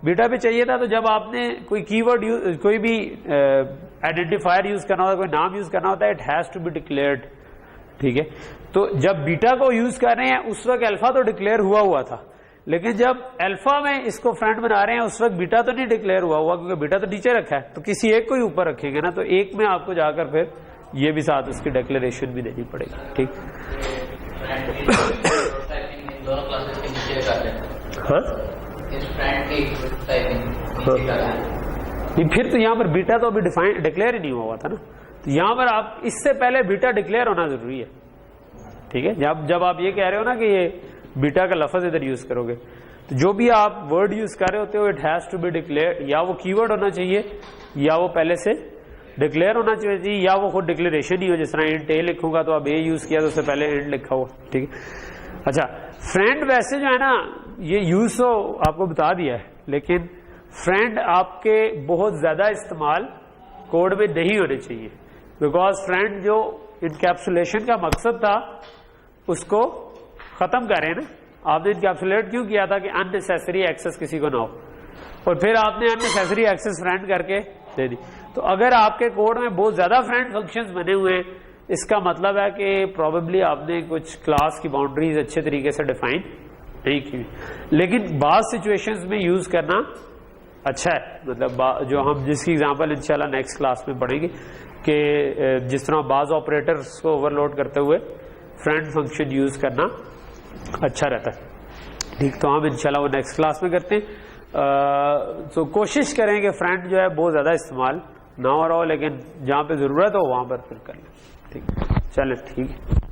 بیٹا بھی چاہیے تھا. تو جب آپ نے کوئی کی ورڈ کوئی بھی آئیڈینٹیفائر یوز کرنا ہوتا ہے, کوئی نام یوز کرنا ہوتا ہے, it has to be declared. ٹھیک ہے, تو جب بیٹا کو یوز کر رہے ہیں اس وقت الفا تو ڈکلیئر ہوا تھا, لیکن جب الفا میں اس کو فرینڈ بنا رہے ہیں اس وقت بیٹا تو نہیں ڈکلیئر ہوا کیونکہ بیٹا تو نیچے رکھا ہے. تو کسی ایک کو ہی اوپر رکھیں گے نا, تو ایک میں آپ کو جا کر پھر یہ بھی ساتھ اس کی ڈکلیریشن بھی دینی پڑے گی. ٹھیک, پھر تو یہاں پر بیٹا تو ابھی ڈکلیئر ہی نہیں ہوا تھا نا, تو یہاں پر آپ اس سے پہلے بیٹا ڈکلیئر ہونا ضروری ہے. ٹھیک ہے, جب آپ یہ کہہ رہے ہو نا کہ یہ بیٹا کا لفظ ادھر یوز کرو گے تو جو بھی آپ ورڈ یوز کر رہے ہوتے ہو it has to be declare, یا وہ کی ورڈ ہونا چاہیے یا وہ پہلے سے ڈکلیئر ہونا چاہیے یا وہ خود ڈکلیریشن ہی ہو. جس طرح انٹ اے لکھوں گا تو اب اے یوز کیا تو اس سے پہلے انٹ لکھا ہوا. ٹھیک ہے, اچھا فرینڈ ویسے جو ہے نا یہ یوز تو آپ کو بتا دیا ہے, لیکن فرینڈ آپ کے بہت زیادہ استعمال کوڈ میں نہیں ہونے چاہیے, بیکاز فرینڈ جو انکیپسولیشن کا مقصد تھا اس کو ختم کر رہے ہیں نا. آپ نے انکیپسولیٹ کیوں کیا تھا کہ اننیسیسری ایکسس کسی کو نہ ہو, اور پھر آپ نے اننیسیسری ایکسس فرینڈ کر کے دے دی. تو اگر آپ کے کوڈ میں بہت زیادہ فرینڈ فنکشنز بنے ہوئے ہیں اس کا مطلب ہے کہ پروبیبلی آپ نے کچھ کلاس کی باؤنڈریز اچھے طریقے سے ڈیفائن نہیں کی. لیکن بعض سچویشنز میں یوز کرنا اچھا ہے, مطلب جو ہم جس کی ایگزامپل انشاءاللہ نیکسٹ کلاس میں پڑھیں گے کہ جس طرح بعض آپریٹرز کو اوور لوڈ کرتے ہوئے فرینڈ فنکشن یوز کرنا اچھا رہتا ہے. ٹھیک, تو ہم انشاءاللہ وہ نیکسٹ کلاس میں کرتے ہیں. تو کوشش کریں کہ فرینڈ جو ہے بہت زیادہ استعمال نہ ہو رہا ہو, لیکن جہاں پہ ضرورت ہو وہاں پر پھر کر لیں. ٹھیک, چلیں ٹھیک ہے.